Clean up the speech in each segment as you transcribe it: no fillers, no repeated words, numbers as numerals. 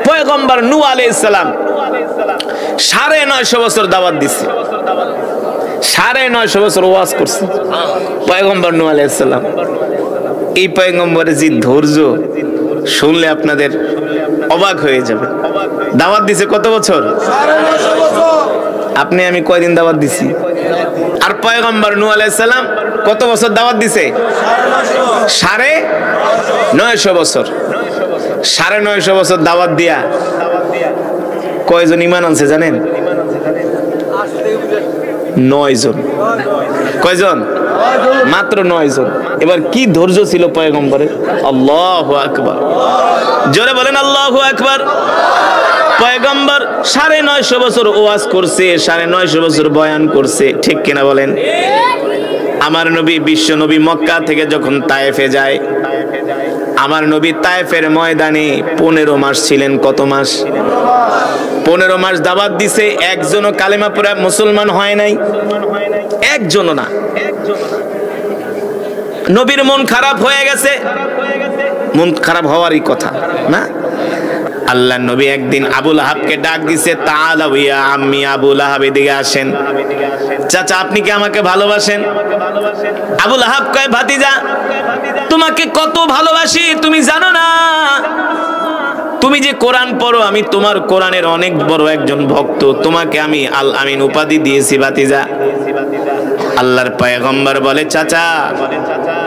পয়গম্বর নূহ আলাইহিস সালাম 950 বছর দাওয়াত দিছে, 950 বছর ওয়াজ করছে পয়গম্বর নূহ আলাইহিস সালাম। এই পয়গম্বরের যে ধৈর্য শুনলে আপনাদের অবাক হয়ে যাবে। দাওয়াত দিছে কত বছর? 950 বছর। আপনি আমি কয়দিন দাওয়াত দিছি? আর পয়গম্বর নূহ আলাইহিস সালাম কত বছর দাওয়াত দিছে? 950 বছর। 950 বছর দাওয়াত দিয়া কয়জন ঈমান আনছে জানেন? 9 জন। কয়জন? মাত্র 9 জন। এবার কি ধৈর্য ছিল পয়গম্বরের! আল্লাহু আকবার, জোরে বলেন আল্লাহু আকবার। পয়গম্বর 950 বছর ওয়াজ করছে, 950 বছর বয়ান করছে, ঠিক কিনা বলেন? আমার নবী বিশ্ব নবী মক্কা থেকে যখন তায়েফে যায়, আমার নবী তায়েফের ময়দানে 15 মাস ছিলেন। কত মাস? 15 মাস দাওয়াত দিছে, একজনও কালেমা পড়ে মুসলমান হয় নাই, একজনও না। নবীর মন খারাপ হয়ে গেছে, মন খারাপ হওয়ারই কথা না। আল্লাহ নবী একদিন আবু লাহাবকে ডাক দিছে, তাআলা ইয়া আম্মি আবু লাহাব, এদিকে আসেন। চাচা আপনি কি আমাকে ভালোবাসেন? আবু লাহাব কয়, ভাতিজা তোমাকে কত ভালোবাসি তুমি জানো না? তুমি যে কোরআন পড়ো, আমি তোমার কোরআনের অনেক বড় একজন ভক্ত, তোমাকে আমি আল আমিন উপাধি দিয়েছি ভাতিজা। আল্লাহর পয়গম্বর বলে, চাচা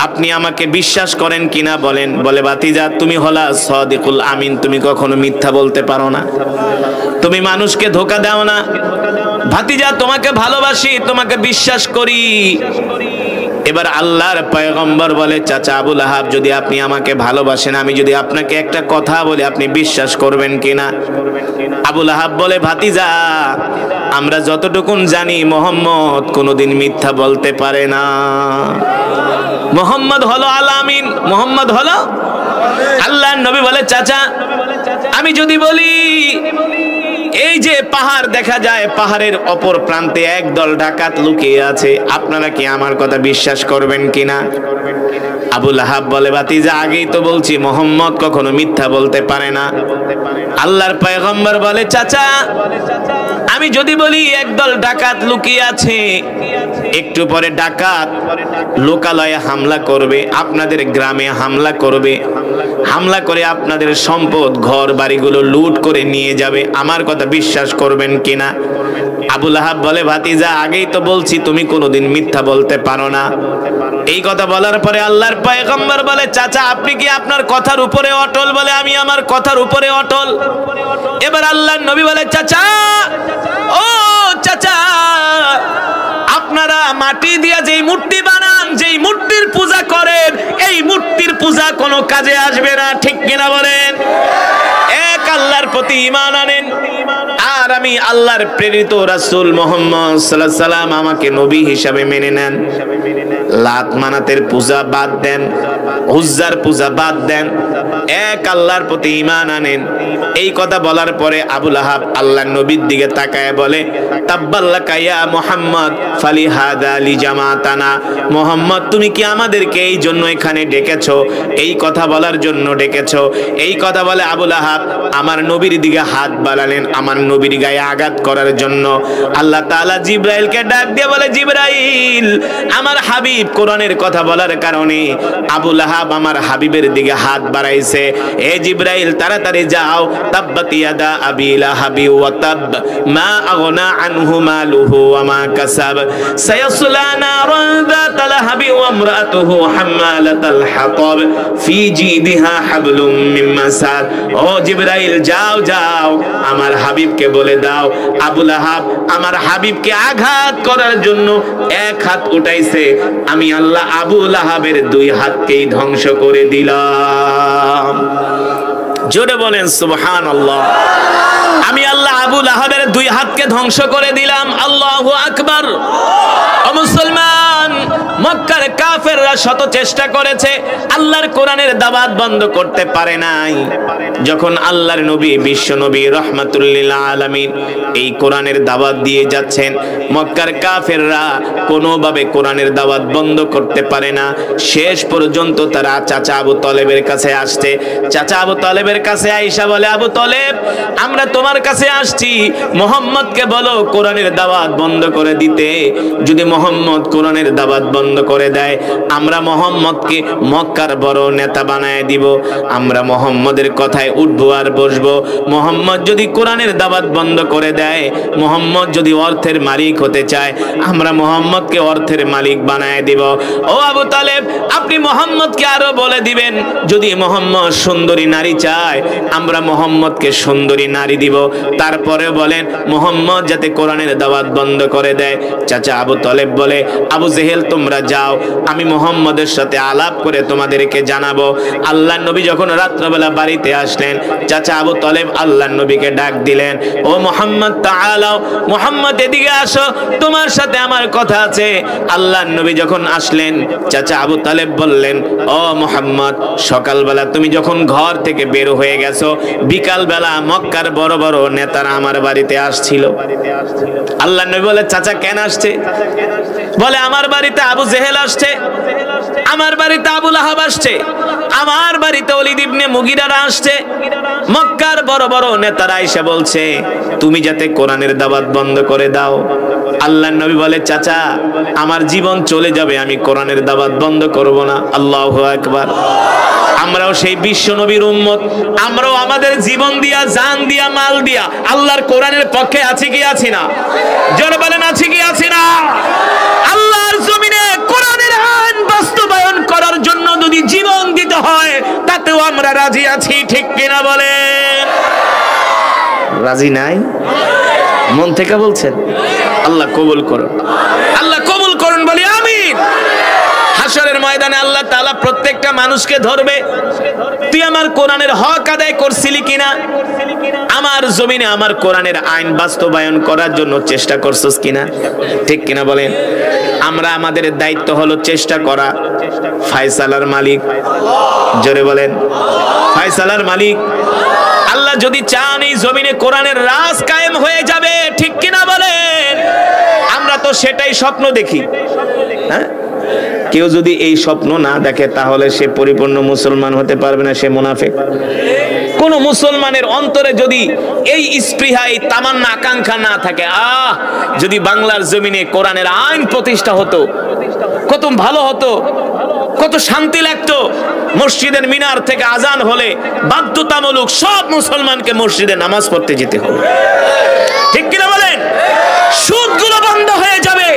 আপনি আমাকে বিশ্বাস করেন কিনা বলেন? বলে, ভাতিজা তুমি হলা সাদিকুল আমিন, তুমি কখনো মিথ্যা বলতে পারো না, তুমি মানুষকে ধোঁকা দাও না। ভাতিজা তোমাকে ভালোবাসি, তোমাকে বিশ্বাস করি। এবার আল্লাহর পয়গম্বর বলে, চাচা আবু লাহাব যদি আপনি আমাকে ভালোবাসেন, আমি যদি আপনাকে একটা কথা বলি আপনি বিশ্বাস করবেন কিনা? আবু লাহাব বলে, ভাতিজা আমরা যতটুকুন জানি মুহাম্মদ কোনোদিন মিথ্যা বলতে পারে না। মুহাম্মদ হলো আল আমিন, মুহাম্মদ হলো আল্লাহর নবী। বলে, চাচা আমি যদি বলি এই যে পাহাড় দেখা যায়, পাহাড়ের অপর প্রান্তে একদল ডাকাত লুকিয়ে আছে, আপনারা কি আমার কথা বিশ্বাস করবেন কিনা? আবু লাহাব বলে, ভাতিজা আগেই তো বলছি মুহাম্মদ কখনো মিথ্যা বলতে পারে না। আল্লাহর পয়গম্বর বলে, চাচা আমি যদি বলি একদল ডাকাত লুকিয়ে আছে, একটু পরে ডাকাত লোকালয়ে হামলা করবে, আপনাদের গ্রামে হামলা করবে, হামলা করে আপনাদের সম্পদ ঘর বাড়িগুলো লুট করে নিয়ে যাবে, আমার কথা বিশ্বাস করবেন কিনা? আবু লাহাব বলে, ভাতিজা আগেই তো বলছি তুমি কোনোদিন মিথ্যা বলতে পারো না। এই কথা বলার পরে আল্লাহর পয়গম্বর বলে, চাচা আপনি কি আপনার কথার উপরে অটল? বলে, আমি আমার কথার উপরে অটল। এবার আল্লাহর নবী বলে, চাচা ও চাচা আপনারা মাটি দিয়া যেই মূর্তি বানান, যেই মূর্তির পূজা করেন, এই মূর্তির পূজা কোনো কাজে আসবে না, ঠিক কিনা বলেন? এক আল্লাহর প্রতি ঈমান আনেন, আর আমি আল্লাহর প্রেরিত রাসূল মুহাম্মদ সাল্লাল্লাহু আলাইহি সাল্লাম আমাকে নবী হিসাবে মেনে নেন। লাত মানাতের পূজা বাদ দেন, উজ্জার পূজা বাদ দেন, এক আল্লাহর প্রতি ঈমান আনেন। এই কথা বলার পরে আবু লাহাব আল্লাহর নবীর দিকে তাকায় বলে, তাব্বাল্লাকা ইয়া মুহাম্মদ ফালিহাদা লিজামাতানা, মুহাম্মদ তুমি কি আমাদেরকে এই জন্য এখানে ডেকেছো, এই কথা বলার জন্য ডেকেছো? এই কথা বলে আবু লাহাব আমার নবীর দিকে হাত বাড়ালেন, আমার নবীর গায়ে আঘাত করার জন্য। আল্লাহ তাআলা জিবরাইলকে ডাক দিয়ে বলে, জিবরাইল আমার হাবিব কোরআনের কথা বলার কারণে আবু লাহাব আমার হাবিবের দিকে হাত বাড়াইছে, এ জিবরাইল তাড়াতাড়ি যাও, তাব্বাত ইয়াদা আবি লাহাবি ওয়া তাব মা আগনা আনহু মালুহু ওয়া মা কাসাব সায়াসলা নারান যাতা লাহাবি ওয়া ইমরাতুহু হাম্মালাতাল হাতাব ফি জিদিহা হাবলুম মিন মাসাদ। ও জিবরাইল যাও যাও আমার হাবিবকে বলে দাও, আবু লাহাব আমার হাবিবকে আঘাত করার জন্য এক হাত উঠাইছে, আমি আল্লাহ আবু লাহাবের 2 হাতকেই ধ্বংস করে দিলাম। জোরে বলেন সুবহানাল্লাহ। আমি আল্লাহ আবু লাহাবের 2 হাতকে ধ্বংস করে দিলাম। আল্লাহু আকবার। ও মুসলমান, মক্কার কাফেররা শত চেষ্টা করেছে, আল্লাহর কোরআনের দাওয়াত বন্ধ করতে পারে নাই। যখন আল্লাহর নবী বিশ্ব নবী রাহমাতুল লিল আলামিন এই কোরআনের দাওয়াত দিয়ে যাচ্ছেন, মক্কার কাফেররা কোনোভাবে কোরআনের দাওয়াত বন্ধ করতে পারে না। শেষ পর্যন্ত তারা চাচা আবু তালেবের কাছে আসছে। চাচা আবু তালেবের কাছে আয়েশা বলে, আবু তালেব, আমরা তোমার কাছে আসছি, মুহাম্মদকে বলো কোরআনের দাওয়াত বন্ধ করে দিতে। যদি মুহাম্মদ কোরআনের দাওয়াত বন্ধ করে দেয়, আমরা মুহাম্মদকে মক্কার বড় নেতা বানায় দিব। আমরা মুহাম্মদের কথায় উঠবো আর বসবো। মুহাম্মদ যদি কোরআনের দাওয়াত বন্ধ করে দেয়, মুহাম্মদ যদি অর্থের মালিক হতে চায়, আমরা মুহাম্মদকে অর্থের মালিক বানায় দিব। ও আবু তালেব, আপনি মুহাম্মদকে আরো বলে দিবেন, যদি মুহাম্মদ সুন্দরী নারী চায়, আমরা মুহাম্মদকে সুন্দরী নারী দিব। তারপরে বলেন মুহাম্মদ যাতে কোরআনের দাওয়াত বন্ধ করে দেয়। চাচা আবু তালেব বলে, আবু জেহেল তোমরা যাও, আমি মুহাম্মদের সাথে আলাপ করে তোমাদেরকে জানাবো। আল্লাহর নবী যখন রাত্রবেলা বাড়িতে আসলেন, চাচা আবু তালেব আল্লাহর নবীকে ডাক দিলেন, ও মুহাম্মদ তাআলাও, মুহাম্মদ এদিকে আসো, তোমার সাথে আমার কথা আছে। আল্লাহর নবী যখন আসলেন, চাচা আবু তালেব বললেন, ও মুহাম্মদ, সকালবেলা তুমি যখন ঘর থেকে বের হয়ে গেছো, বিকালবেলা মক্কার বড় বড় নেতারা আমার বাড়িতে আসছিল। আল্লাহর নবী বলে, চাচা কেন আসছে? বলে, আমার বাড়িতে আবু জেহেল আসছে, আমার বাড়িতে আবু লাহাব আসছে, আমার বাড়িতে ওলীদ ইবনে মুগিরারা আসছে। মক্কার বড় বড় নেতারা এসে বলছে তুমি যাতে কোরআনের দাওয়াত বন্ধ করে দাও। আল্লাহর নবী বলে, চাচা আমার জীবন চলে যাবে, আমি কোরআনের দাওয়াত বন্ধ করব না। আল্লাহু আকবার। আমরাও সেই বিশ্ব নবীর উম্মত, আমরাও আমাদের জীবন দিয়া, জান দিয়া, মাল দিয়া আল্লাহর কোরআনের পক্ষে আছি কি আছি না? জোরে বলেন, আছি কি আছি না? আল্লাহর জমিনে কোরআনের আইন বাস্তবায়ন করার জন্য যদি জীবন দিতে হয়, তাতেও আমরা রাজি আছি, ঠিক কিনা বলেন? রাজি নাই? মন থেকে বলছেন? আল্লাহ কবুল করুন, আল্লাহ কবুল করুন, বলি আমিন। হাশরের ময়দানে আল্লাহ তাআলা প্রত্যেকটা মানুষকে ধরবে, তুই আমার কোরআনের হক আদায় করছিলি কিনা, আমার জমিনে আমার কোরআনের আইন বাস্তবায়ন করার জন্য চেষ্টা করছস কিনা, ঠিক কিনা বলেন? আমরা, আমাদের দায়িত্ব হলো চেষ্টা করা। ফায়সালার মালিক, জোরে বলেন, ফায়সালার মালিক আল্লাহ। যদি চান এই জমিনে কোরআনের রাজ কায়েম হয়ে যাবে, ঠিক কিনা বলেন? আমরা তো সেটাই স্বপ্ন দেখি। হ্যাঁ, কেউ যদি এই স্বপ্ন না দেখে, তাহলে সে পরিপূর্ণ মুসলমান হতে পারবে না, সে মুনাফিক। কোন মুসলমানের অন্তরে যদি এই স্পৃহা, এই তামান্না, আকাঙ্ক্ষা না থাকে, যদি বাংলার জমিনে কোরআনের আইন প্রতিষ্ঠা হতো, কত ভালো হতো, কত শান্তি লাগতো। মসজিদের মিনার থেকে আজান হলে বাধ্যতামূলক সব মুসলমানকে মসজিদে নামাজ পড়তে যেতে হবে, ঠিক কিনা বলেন? সুদগুলো বন্ধ হয়ে যাবে,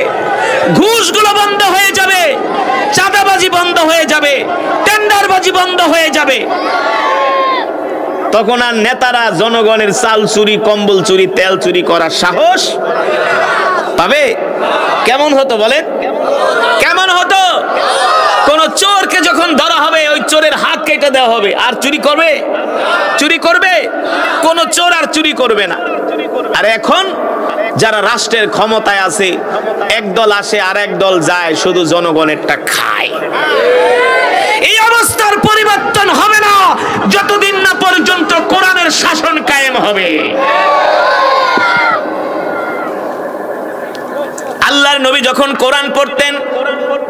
ঘুষগুলো বন্ধ হয়ে যাবে, চাঁদাবাজি বন্ধ হয়ে যাবে, টেন্ডারবাজি বন্ধ হয়ে যাবে। তখন আর নেতারা জনগণের চাল চুরি, কম্বল চুরি, তেল চুরি করার সাহস পাবে? কেমন হতো বলেন? কেমন হতো? কোন চোরকে যখন ধরা হবে, ওই চোরের হাত কেটে দেওয়া হবে। আর চুরি করবে? চুরি করবে? কোন চোর আর চুরি করবে না। আর এখন যারা রাষ্ট্রের ক্ষমতায় আছে, একদল আসে আর একদল যায়, শুধু জনগণেরটা খায়। এই অবস্থার পরিবর্তন হবে না যতদিন না পর্যন্ত কোরআনের শাসন কায়েম হবে। আল্লাহর নবী যখন কোরআন পড়তেন,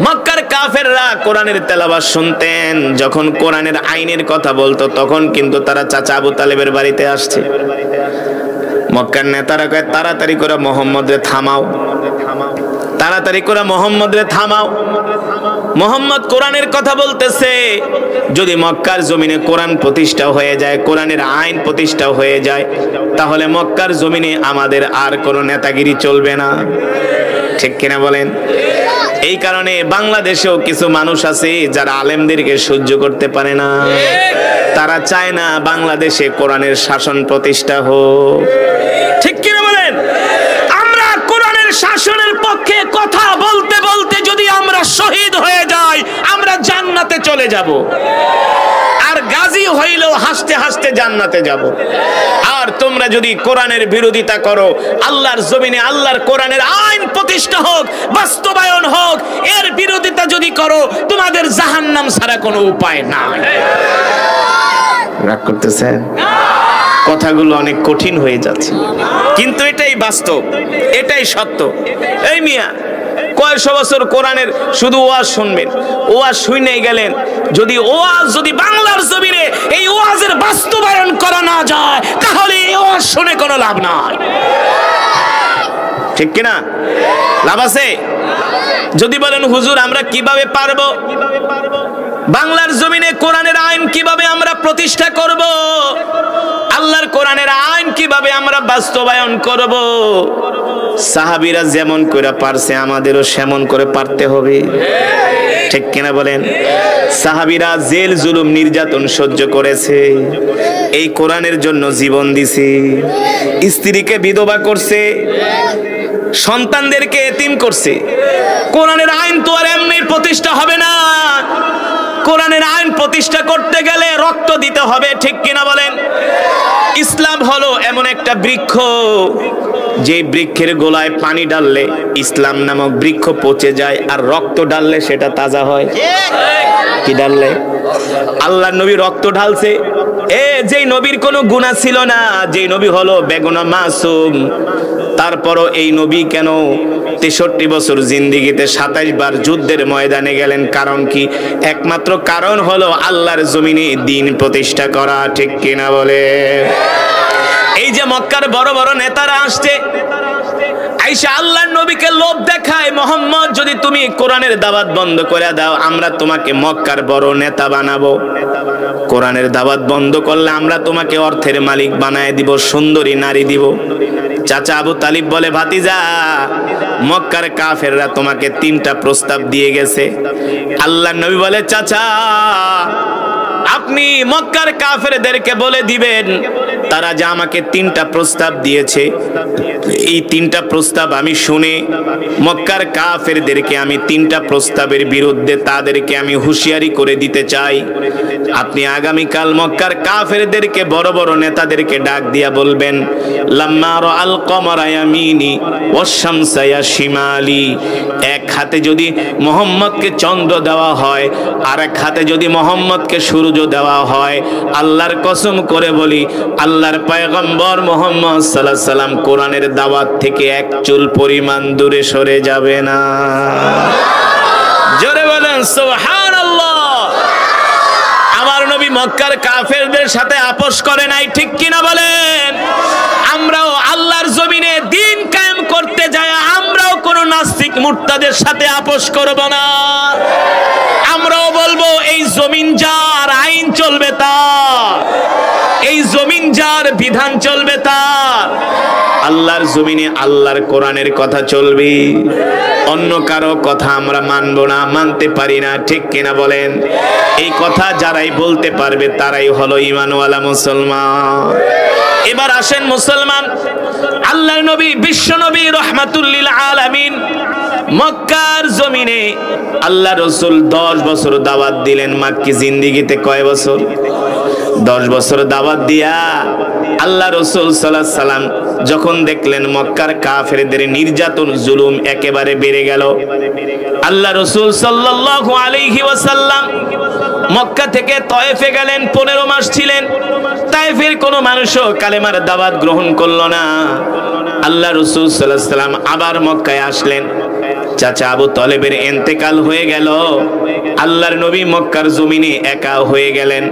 মক্কার কাফেররা কোরআনের তেলাওয়াত শুনতেন। যখন কোরআনের আইনের কথা বলতো, তখন কিন্তু তারা চাচা আবু তালেবের বাড়িতে আসছে। মক্কার নেতারা কয়, তাড়াতাড়ি করে মুহাম্মদরে থামাও, তাড়াতাড়ি করে মুহাম্মদরে থামাও। মুহাম্মদ কোরআনের কথা বলতেছে। যদি মক্কার জমিনে কোরআন প্রতিষ্ঠা হয়ে যায়, কোরআনের আইন প্রতিষ্ঠা হয়ে যায়, তাহলে মক্কার জমিনে আমাদের আর কোনো নেতাগিরি চলবে না, ঠিক কিনা বলেন? এই কারণে বাংলাদেশেও কিছু মানুষ আছে যারা আলেমদেরকে সহ্য করতে পারে না। তারা চায় না বাংলাদেশে কোরআনের শাসন প্রতিষ্ঠা হোক, ঠিক কিনা বলেন? আমরা কোরআনের শাসনের পক্ষে কথা বলতে বলতে যদি আমরা শহীদ হয়ে যাই, আমরা জান্নাতে চলে যাব। আর গাজী হইলেও হাসতে হাসতে জান্নাতে যাব। আর আর তোমরা যদি কোরআনের বিরোধিতা করো, আল্লাহর জমিনে আল্লাহর কোরআনের আইন প্রতিষ্ঠা হোক, বাস্তবায়ন হোক, এর বিরোধিতা যদি করো, তোমাদের জাহান্নাম ছাড়া কোনো উপায় নাই। রাগ করতেছেন? কথাগুলো অনেক কঠিন হয়ে যাচ্ছে, কিন্তু এটাই বাস্তব, এটাই সত্য। এই মিয়া কয়েকশো বছর কোরআনের শুধু ওয়াজ শুনবেন, ওয়াজ শুনেই গেলেন। যদি বাংলার জমিনে এই ওয়াজের বাস্তবায়ন করা না যায়, তাহলে এই ওয়াজ শুনে কোনো লাভ নাই। ঠিক কিনা? লাভ আছে? যদি বলেন হুজুর আমরা কিভাবে পারবো, বাংলার জমিনে কোরআনের আইন কিভাবে আমরা প্রতিষ্ঠা করব, আল্লাহর কোরআনের আইন কিভাবে আমরা বাস্তবায়ন করব, সাহাবীরা যেমন করে পারছে আমাদেরও সেমন করে পারতে হবে। ঠিক কিনা বলেন? সাহাবীরা জেল জুলুম নির্যাতন সহ্য করেছে, এই কোরআনের জন্য জীবন দিছে। স্ত্রীকে বিধবা করছে, সন্তানদেরকে এতিম করছে। কোরআনের আইন তো আর এমনি প্রতিষ্ঠা হবে না, কোরআনের আইন প্রতিষ্ঠা করতে গেলে রক্ত দিতে হবে। ঠিক কিনা বলেন? ইসলাম হলো এমন একটা বৃক্ষ, যে বৃক্ষের গোলায় পানি ঢাললে ইসলাম নামক বৃক্ষ পচে যায়, আর রক্ত ঢাললে সেটা তাজা হয়। কি ঢাললে? আল্লাহর নবী রক্ত ঢালছে, যেই নবীর কোনো গুনাহ ছিল না, যেই নবী হলো বেগুনা মাসুম, তারপরও এই নবী কেন 63 বছর জিন্দেগিতে 27 বার যুদ্ধের ময়দানে গেলেন? কারণ কি? একমাত্র কারণ হলো আল্লাহর জমিনে দ্বীন প্রতিষ্ঠা করা। ঠিক কিনা বলে? এই যে মক্কার বড় বড় নেতারা আসছে, আইসা আল্লাহর নবীকে লোভ দেখায়, মোহাম্মদ যদি তুমি কোরআনের দাওয়াত বন্ধ করে দাও, আমরা তোমাকে মক্কার বড় নেতা বানাবো। কোরআনের দাওয়াত বন্ধ করলে আমরা তোমাকে অর্থের মালিক বানায় দিব, সুন্দরী নারী দিব। চাচা আবু তালিব বলে, ভাতিজা মক্কার কাফেররা তোমাকে 3টা প্রস্তাব দিয়ে গেছে। আল্লাহর নবী বলে, চাচা আপনি মক্কার কাফেরদেরকে বলে দিবেন, তারা যে আমাকে 3টা প্রস্তাব দিয়েছে, এই 3টা প্রস্তাব আমি শুনে মক্কার কাফেরদেরকে আমি 3টা প্রস্তাবের বিরুদ্ধে তাদেরকে আমি হুঁশিয়ারি করে দিতে চাই। আপনি আগামীকাল মক্কার কাফেরদেরকে বড় বড় নেতাদেরকে ডাক দিয়া বলবেন, লাম্মা রাআল কমারা ইয়ামিনি ওয়াশ শামসা ইয়া শিমালি, এক হাতে যদি মুহাম্মদকে চন্দ্র দেওয়া হয়, আর এক হাতে যদি মুহাম্মদকে সূর্য দেওয়া হয়, আল্লাহর কসম করে বলি, আল্লাহর পয়গম্বর মুহাম্মদ সাল্লাল্লাহু আলাইহি সাল্লাম কোরআনের দাওয়াত থেকে এক চুল পরিমাণ দূরে সরে যাবে না। জোরে বলেন সুবহানাল্লাহ। আমার নবী মক্কার কাফেরদের সাথে আপোষ করে নাই। ঠিক কিনা বলেন? আমরাও আল্লাহর জমিনে দ্বীন কায়েম করতে যায়, আমরাও কোন নাস্তিক মুরতাদের সাথে আপোষ করব না। আমরাও বলবো এই জমিন যার, আইন চলবে তার, এই জমিন যার, বিধান চলবে তার। আল্লাহর জমিনে আল্লাহর কোরআনের কথা চলবে, অন্য কারো কথা আমরা মানব না, মানতে পারি না। ঠিক কিনা বলেন? এই কথা যারাই বলতে পারবে তারাই হলো ঈমানওয়ালা মুসলমান। এবার আসেন মুসলমান, আল্লাহর নবী বিশ্ব নবী রাহমাতুল লিল আলামিন মক্কার জমিনে আল্লাহ রাসূল 10 বছর দাওয়াত দিলেন। মাক্কি জিন্দেগিতে কয় বছর? 10 বছর দাওয়াত দিয়া আল্লাহ রাসূল সাল্লাল্লাহু আলাইহি সাল্লাম যখন দেখলেন মক্কার কাফেরদের নির্যাতন জুলুম একেবারে বেড়ে গেল, আল্লাহ রাসূল সাল্লাল্লাহু আলাইহি ওয়াসাল্লাম মক্কা থেকে তায়েফে গেলেন। 15 মাস ছিলেন। তায়েফের কোনো মানুষও কালেমার দাওয়াত গ্রহণ করলো না। আল্লাহ রাসূল সাল্লাল্লাহু আলাইহি ওয়াসাল্লাম আবার মক্কায় আসলেন। চাচা আবু তালেবের ইন্তেকাল হয়ে গেল, আল্লাহর নবী মক্কার জমিনে একা হয়ে গেলেন।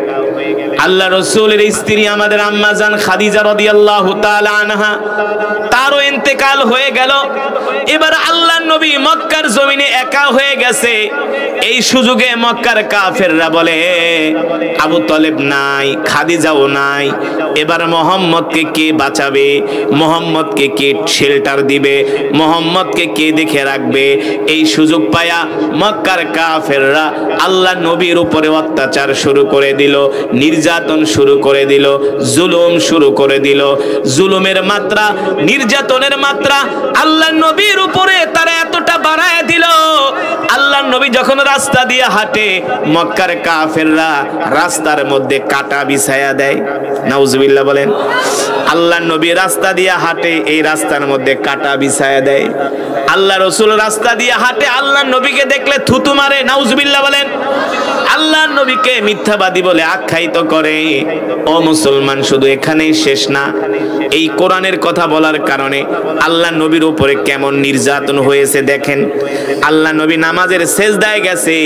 আল্লাহ রাসূলের স্ত্রী আমাদের আম্মা জান খাদিজা রাদিয়াল্লাহু তাআলা আনহা, তারও ইন্তেকাল হয়ে গেল। এবার আল্লাহর নবী মক্কার জমিনে একা হয়ে গেছে। এই সুযোগে মক্কার কাফেররা বলে, আবু তালেব নাই, খাদিজাও নাই, এবার মুহাম্মদকে কে বাঁচাবে, মুহাম্মদকে কে শেল্টার দিবে, মুহাম্মদকে কে দেখে রাখবে? এই সুযোগ পায়া মক্কার কাফেররা আল্লাহর নবীর উপরে অত্যাচার শুরু করে দিল, নির্যাতন শুরু করে দিল, জুলুম শুরু করে দিল। জুলুমের মাত্রা, নির্যাতনের মাত্রা আল্লাহর নবীর উপরে তারা এতটা বাড়ায় দিল, আল্লাহর নবী যখন রাস্তা দিয়ে হাঁটে মক্কার কাফেররা রাস্তার মধ্যে কাটা বিছায়া দেয়। নাউজুবিল্লাহ বলেন। আল্লাহ নবী রাস্তা দিয়ে হাঁটে, এই রাস্তার মধ্যে কাটা বিছায়া দেয়। আল্লাহ রসুল রাস্তা দিয়ে হাঁটে, আল্লাহ নবীকে দেখলে থুতু মারে, নাউজুবিল্লাহ বলেন। আল্লাহ নবীকে মিথ্যাবাদী বলে আখ্যায়িত করে। ও মুসলমান, শুধু এখানেই শেষ না, এই কোরআনের কথা বলার কারণে আল্লাহ নবীর উপরে কেমন নির্যাতন হয়েছে দেখেন। আল্লাহ নবী নামাজের সেজদায় গেছে,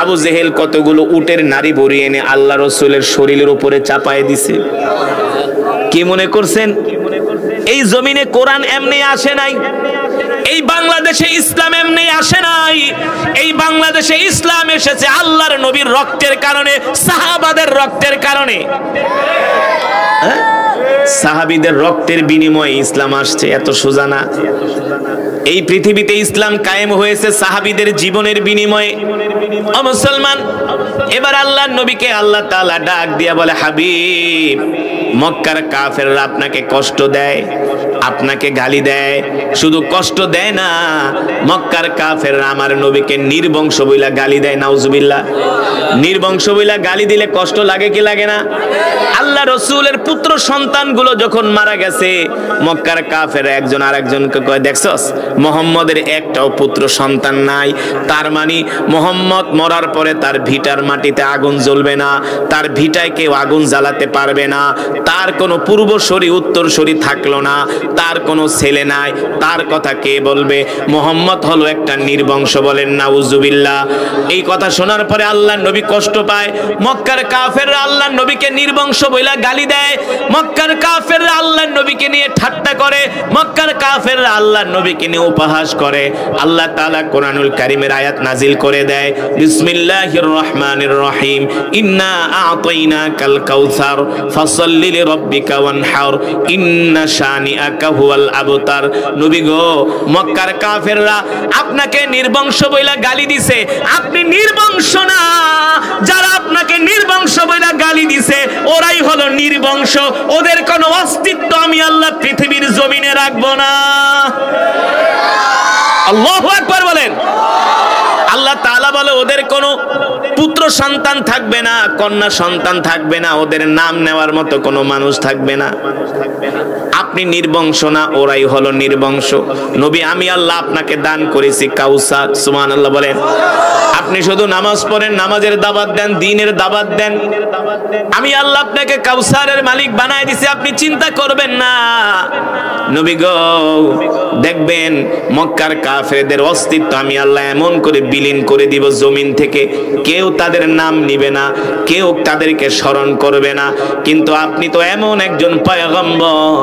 আবু জেহেল কতগুলো উটের নাড়ি ভরিয়ে এনে আল্লাহ রসুলের শরীরের উপরে চাপায় দিছে। কি মনে করছেন এই জমিনে কোরআন এমনি আসে নাই? এই বাংলাদেশে ইসলাম এমনি আসে নাই। এই বাংলাদেশে ইসলাম এসেছে আল্লাহর নবীর রক্তের কারণে, সাহাবাদের রক্তের কারণে। সাহাবীদের রক্তের বিনিময়ে ইসলাম আসছে, এত সোজা না। এই পৃথিবীতে ইসলাম কায়েম হয়েছে সাহাবীদের জীবনের বিনিময়ে। ও মুসলমান, এবার আল্লাহর নবীকে আল্লাহ তাআলা ডাক দিয়া বলে, হাবিব, মক্কার কাফেররা আপনাকে কষ্ট দেয়, আপনাকে গালি দেয়। শুধু কষ্ট দেয় না, মক্কার কাফেররা আমার নবীকে নির্বংশ বইলা গালি দেয়। নাউজুবিল্লাহ। নির্বংশ বইলা গালি দিলে কষ্ট লাগে কি লাগে না? আল্লাহ রসুলের পুত্র সন্তানগুলো যখন মারা গেছে, মক্কার কাফেররা একজন আরেকজনকে কয়, দেখছস মুহাম্মদের একটাও পুত্র সন্তান নাই, তার মানে মুহাম্মদ মরার পরে তার ভিটার মাটিতে আগুন জ্বলবে না, তার ভিটায় কেউ আগুন জ্বালাতে পারবে না, তার কোনো পূর্বসূরি উত্তরসূরি থাকলো না, তার কোনো ছেলে নাই, তার কথা কে বলবে? মুহাম্মদ হলো একটা নির্বংশ। বলেন নাউজুবিল্লাহ। এই কথা শোনার পরে আল্লাহ নবী কষ্ট পায়। মক্কার কাফেররা আল্লাহ নবীকে নির্বংশ বইলা গালি দেয়, মক্কার কাফেররা আল্লাহ নবীকে নিয়ে ঠাট্টা করে, মক্কার কাফেররা আল্লাহ নবীকে নিয়ে উপহাস করে। আল্লাহ তাআলা কোরআনুল কারীমের আয়াত নাজিল করে দেয়, বিসমিল্লাহির রহমানির রহিম, ইন্না আ'তাইনাকাল কাউসার ফাসাল্লি লিরাব্বিকা ওয়ানহার ইন্না শানিআকা হুয়াল আবতার। নবী গো, মক্কার কাফেররা আপনাকে নির্বংশ বইলা গালি দিছে, আপনি নির্বংশ না। যারা আপনাকে নির্বংশ বইলা গালি দিছে ওরাই হলো নির্বংশ, ওদের কোনো অস্তিত্ব আমি আল্লাহ পৃথিবীর জমিনে রাখবো না। আল্লাহু আকবার বলেন। আল্লাহ তাআলা বলে, ওদের কোনো পুত্র সন্তান থাকবে না, কন্যা সন্তান থাকবে না, ওদের নাম নেওয়ার মতো কোনো মানুষ থাকবে না। আপনি নির্বংশ না, ওরাই হলো নির্বংশ। নবী, আমি আল্লাহ আপনাকে দান করেছি কাউসার। সুবহানাল্লাহ বলেন। আপনি শুধু নামাজ পড়েন, নামাজের দাওয়াত দেন, দ্বীনের দাওয়াত দেন, আমি আল্লাহ আপনাকে কাউসারের মালিক বানায় দিছি, আপনি চিন্তা করবেন না। নবী গো, দেখবেন মক্কার কাফেরদের অস্তিত্ব আমি আল্লাহ এমন করে বিলীন করে দিব জমিন থেকে, কেউ তাদের নাম নিবে না, কেউ তাদেরকে স্মরণ করবে না। কিন্তু আপনি তো এমন একজন পয়গম্বর,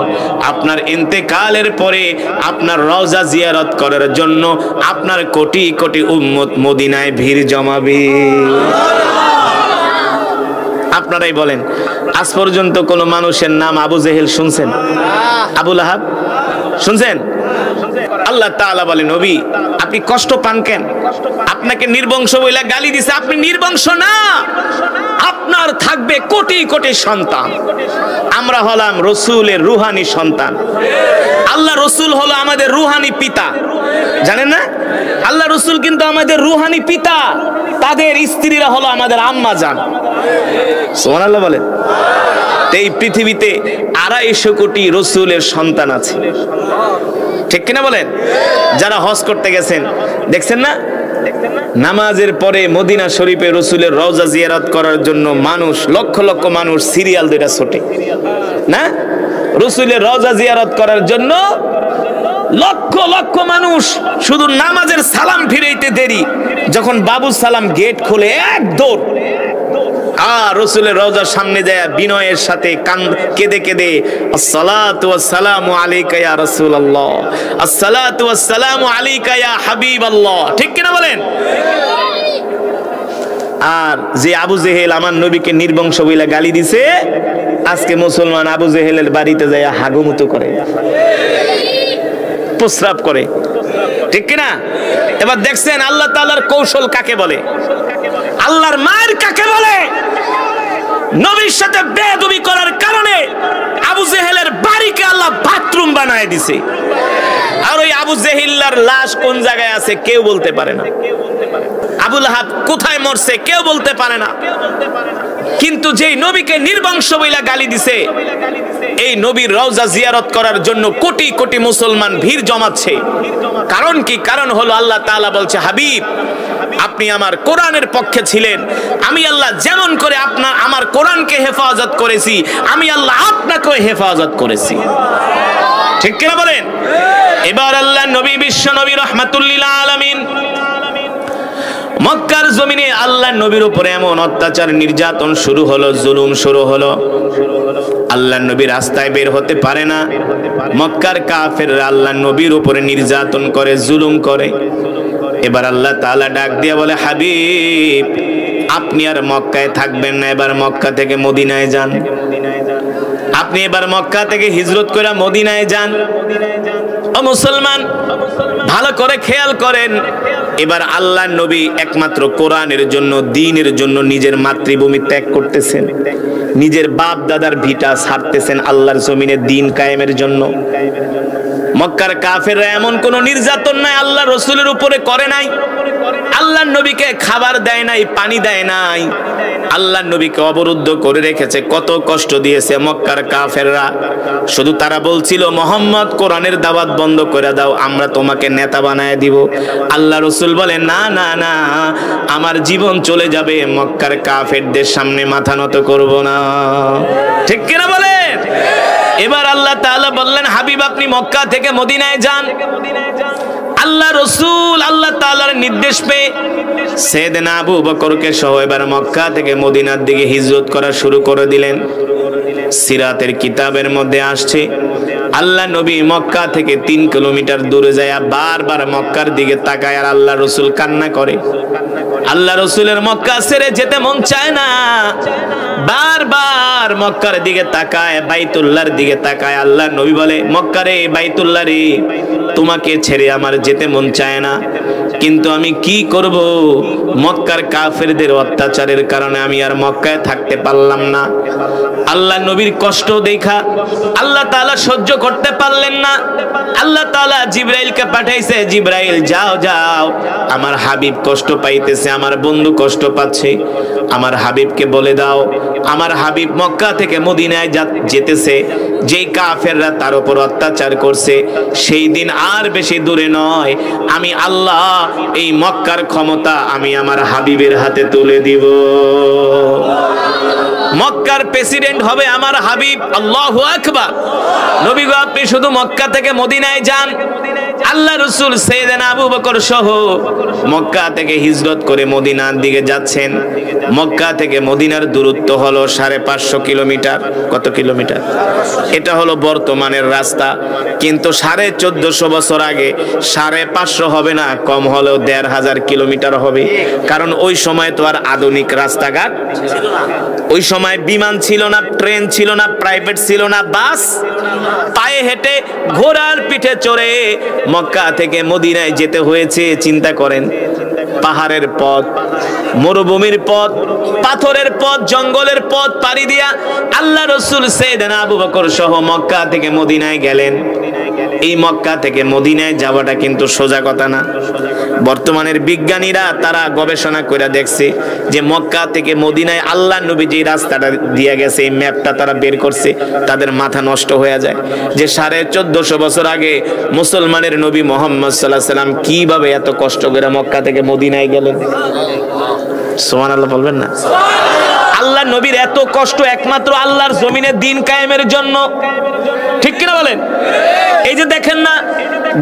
আপনার ইন্তেকালের পরে আপনার রওজা জিয়ারত করার জন্য আপনার কোটি কোটি উম্মত মদিনায় ভিড় জমাবে। আপনারাই বলেন, আজ পর্যন্ত কোন মানুষের নাম আবু জেহেল শুনছেন? আবু লাহাব শুনছেন? আল্লাহ তাআলা বলে, নবী আপনি কষ্ট পান কেন? আপনাকে নির্বংশ বইলা গালি দিছে, আপনি নির্বংশ না, আপনার থাকবে কোটি কোটি সন্তান। আমরা হলাম রসুলের রুহানি সন্তান। আল্লাহ রসুল হলো আমাদের রুহানি পিতা, জানেন না? আল্লাহ রসুল কিন্তু আমাদের রুহানি পিতা, তাদের স্ত্রীরা হলো আমাদের আম্মা জান। সুবহানাল্লাহ বলেন। এই পৃথিবীতে 250 কোটি রসুলের সন্তান আছে, ঠিক কিনা বলেন? যারা হজ করতে গেছেন দেখছেন না, নামাজের পরে মদিনা শরীফে রসুলের রওজা জিয়ারত করার জন্য মানুষ, লক্ষ লক্ষ মানুষ সিরিয়াল দুইটা ছোটে না, রসুলের রওজা জিয়ারত করার জন্য লক্ষ লক্ষ মানুষ। শুধু নামাজের সালাম ফিরাইতে দেরি, যখন বাবু সালাম গেট খুলে এক দৌড়, আর রসুলের রওজার সামনে যায় বিনয়ের সাথে কেঁদে কেঁদে, আসসালাতু ওয়াসসালামু আলাইকা ইয়া রাসূলুল্লাহ, আসসালাতু ওয়াসসালামু আলাইকা ইয়া হাবিবাল্লাহ, ঠিক কিনা বলেন? আর যে আবু জেহেল আমার নবীকে নির্বংশ বইলা গালি দিছে, আজকে মুসলমান আবু জেহেলের বাড়িতে যায় হাগুমুতু করে, প্রস্রাব করে, ঠিক কিনা? এবার দেখছেন আল্লাহ তাআলার কৌশল কাকে বলে, আল্লাহর মায়ের কাকে বলে? নবীর সাথে বেয়াদবি করার কারণে আবু জেহেলের বাড়িকে আল্লাহ বাথরুম বানায় দিছে। আর ওই আবু জেহেলের লাশ কোন জায়গায় আছে কেউ বলতে পারে না, আবু লাহাব কোথায় মরছে কেউ বলতে পারে না। কিন্তু যেই নবীকে নির্বংশ বইলা গালি দিছে, এই নবীর রওজা জিয়ারত করার জন্য কোটি কোটি মুসলমান ভিড় জমাচ্ছে। কারণ কি? কারণ হলো আল্লাহ তাআলা বলছে, হাবিব আপনি আমার কোরআনের পক্ষে ছিলেন, আমি আল্লাহ যেমন করে আমার কোরআনকে হেফাজত করেছি, আমি আল্লাহ আপনাকেও হেফাজত করেছি। ঠিক কিনা বলেন? এবার আল্লাহ নবী বিশ্ব নবী রাহমাতুল লিল আলামিন মক্কার জমিনে আল্লাহ নবীর উপরে এমন অত্যাচার নির্যাতন শুরু হলো, জুলুম শুরু হলো। আল্লাহ নবী রাস্তায় বের হতে পারে না। মক্কার কাফেররা আল্লাহ নবীর উপরে নির্যাতন করে, জুলুম করে। এবার আল্লাহ তাআলা ডাক দিয়ে বলে, হাবিব আপনি আর মক্কায় থাকবেন না, এবার মক্কা থেকে মদিনায় যান। আপনি এবার মক্কা থেকে হিজরত করে মদিনায় যান। ও মুসলমান, ভালো করে খেয়াল করেন, এবার আল্লাহ নবী একমাত্র কোরআনের জন্য, দ্বীনের জন্য নিজের মাতৃভূমি ত্যাগ করতেছেন, নিজের বাপ দাদার ভিটা ছাড়তেছেন আল্লাহর জমিনে দ্বীন কায়েমের জন্য। মক্কার কাফেররা এমন কোন নির্যাতন নাই আল্লাহ রাসূলের উপরে করে নাই। আল্লাহ নবীকে খাবার দেয় নাই, পানি দেয় নাই, আল্লাহ নবীকে অবরুদ্ধ করে রেখেছে। কত কষ্ট দিয়েছে মক্কার কাফেররা। শুধু তারা বলছিল, মুহাম্মদ কোরআনের দাওয়াত বন্ধ করে দাও, আমরা তোমাকে নেতা বানায় দিব। আল্লাহ রাসূল বলে, না না না, আমার জীবন চলে যাবে, মক্কার কাফেরদের সামনে মাথা নত করব না। ঠিক কিনা বলেন? এবার আল্লাহ তাআলা বললেন, হাবিব আপনি মক্কা থেকে মদিনায় যান। আল্লাহ রাসূল আল্লাহ তাআলার নির্দেশ পেয়ে সাইয়েদনা আবু বকরকে সহ এবার মক্কা থেকে মদিনার দিকে হিজরত করা শুরু করে দিলেন। সিরাতের কিতাবের মধ্যে আসছে, আল্লাহ নবী মক্কা থেকে 3 কিলোমিটার দূরে যায় বারবার মক্কার দিকে তাকায় আর আল্লাহ রাসূল কান্না করে। আল্লাহ রাসূলের মক্কা ছেড়ে যেতে মন চায় না, বারবার মক্কার দিকে তাকায়, বাইতুল্লাহর দিকে তাকায়। আল্লাহ নবী বলে, মক্কা রে, বাইতুল্লাহ রে, তোমাকে ছেড়ে আমার যেতে মন চায় না, কিন্তু আমি কি করব? মক্কার কাফেরদের অত্যাচারের কারণে আমি আর মক্কায় থাকতে পারলাম না। আল্লাহ নবীর কষ্ট দেখা আল্লাহ তাআলা সহ্য করতে পারলেন না। আল্লাহ তাআলা জিবরাইলকে পাঠাইছে, জিবরাইল যাও যাও, আমার হাবিব কষ্ট পাইতেছে, আমার বন্ধু কষ্ট পাচ্ছে, আমার হাবিবকে বলে দাও, আমার হাবিব মক্কা থেকে মদিনায় যেতেছে, যেই কাফেররা তার উপর অত্যাচার করছে, সেই দিন আর বেশি দূরে নয়, আমি আল্লাহ এই মক্কার ক্ষমতা আমি আমার হাবিবের হাতে তুলে দিব। মক্কার প্রেসিডেন্ট হবে আমার হাবিব। আল্লাহু আকবার। নবী গো, আপনি শুধু মক্কা থেকে মদিনায় যান। আল্লাহ রাসূল সাইয়েদনা আবু বকর সহ মক্কা থেকে হিজরত করে মদিনার দিকে যাচ্ছেন। মক্কা থেকে মদিনার দূরত্ব হলো 550 কিলোমিটার। কত কিলোমিটার? এটা হলো বর্তমানের রাস্তা, কিন্তু 1450 বছর আগে 550 হবে না, কম হলেও 1500 কিলোমিটার হবে। কারণ ওই সময় তো আর আধুনিক রাস্তাঘাট, ওই সময় বিমান ছিল না, ট্রেন ছিল না, প্রাইভেট ছিল না, বাস, পায়ে হেঁটে ঘোড়ার পিঠে চড়ে মক্কা থেকে মদিনায় যেতে হয়েছে। চিন্তা করেন, পাহাড়ের পথ, মরুভূমির পথ, পাথরের পথ, জঙ্গলের পথ পাড়ি দিয়া আল্লাহ রাসূল সাইয়েদনা আবু বকর সহ মক্কা থেকে মদিনায় গেলেন। এই মক্কা থেকে মদিনায় যাওয়াটা কিন্তু সোজা কথা না। বর্তমানের বিজ্ঞানীরা তারা গবেষণা করে দেখছে যে মক্কা থেকে মদিনায় আল্লাহ নবী যে রাস্তাটা দিয়ে গেছে, এই ম্যাপটা তারা বের করছে, তাদের মাথা নষ্ট হয়ে যায় যে 1450 বছর আগে মুসলমানের নবী মুহাম্মদ সাল্লাল্লাহু আলাইহি সাল্লাম কিভাবে এত কষ্ট করে মক্কা থেকে মদিনায় গেলেন। সুবহানাল্লাহ বলবেন না? আল্লাহ নবীর এত কষ্ট একমাত্র আল্লাহর জমিনে দ্বীন কায়েমের জন্য। ঠিক কিনা বলেন? এই যে দেখেন না,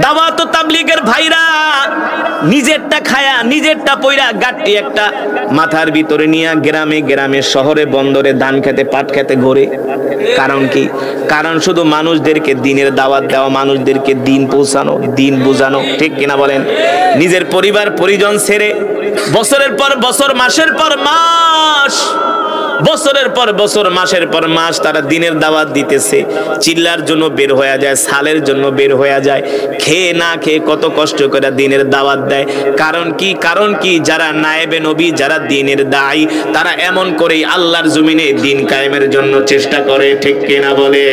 দাওয়াত ও তাবলীগের ভাইরা নিজেরটা খায়া, নিজেরটা পয়রা, গাট্টি একটা মাথার ভিতরে নিয়ে গ্রামে গ্রামে, শহরে বন্দরে, ধান খেতে, পাট খেতে ঘোরে। কারণ কি? কারণ শুধু মানুষদেরকে দ্বীনের দাওয়াত দেওয়া, মানুষদেরকে দ্বীন পৌঁছানো, দ্বীন বোঝানো। ঠিক কিনা বলেন? নিজের পরিবার পরিজন ছেড়ে বছরের পর বছর, মাসের পর মাস, বছরের পর বছর, মাসের পর মাস তারা দ্বীনের দাওয়াত দিতেছে। চিল্লার জন্য বের হয়ে যায়, সালের জন্য বের হয়ে যায়, খেয়ে না খেয়ে কত কষ্ট করে দ্বীনের দাওয়াত দেয়। কারণ কি? কারণ কি? যারা নায়েবে নবী, যারা দ্বীনের দায়ী, তারা এমন করেই আল্লাহর জমিনে দ্বীন কায়েমের জন্য চেষ্টা করে। ঠিক কিনা বলে?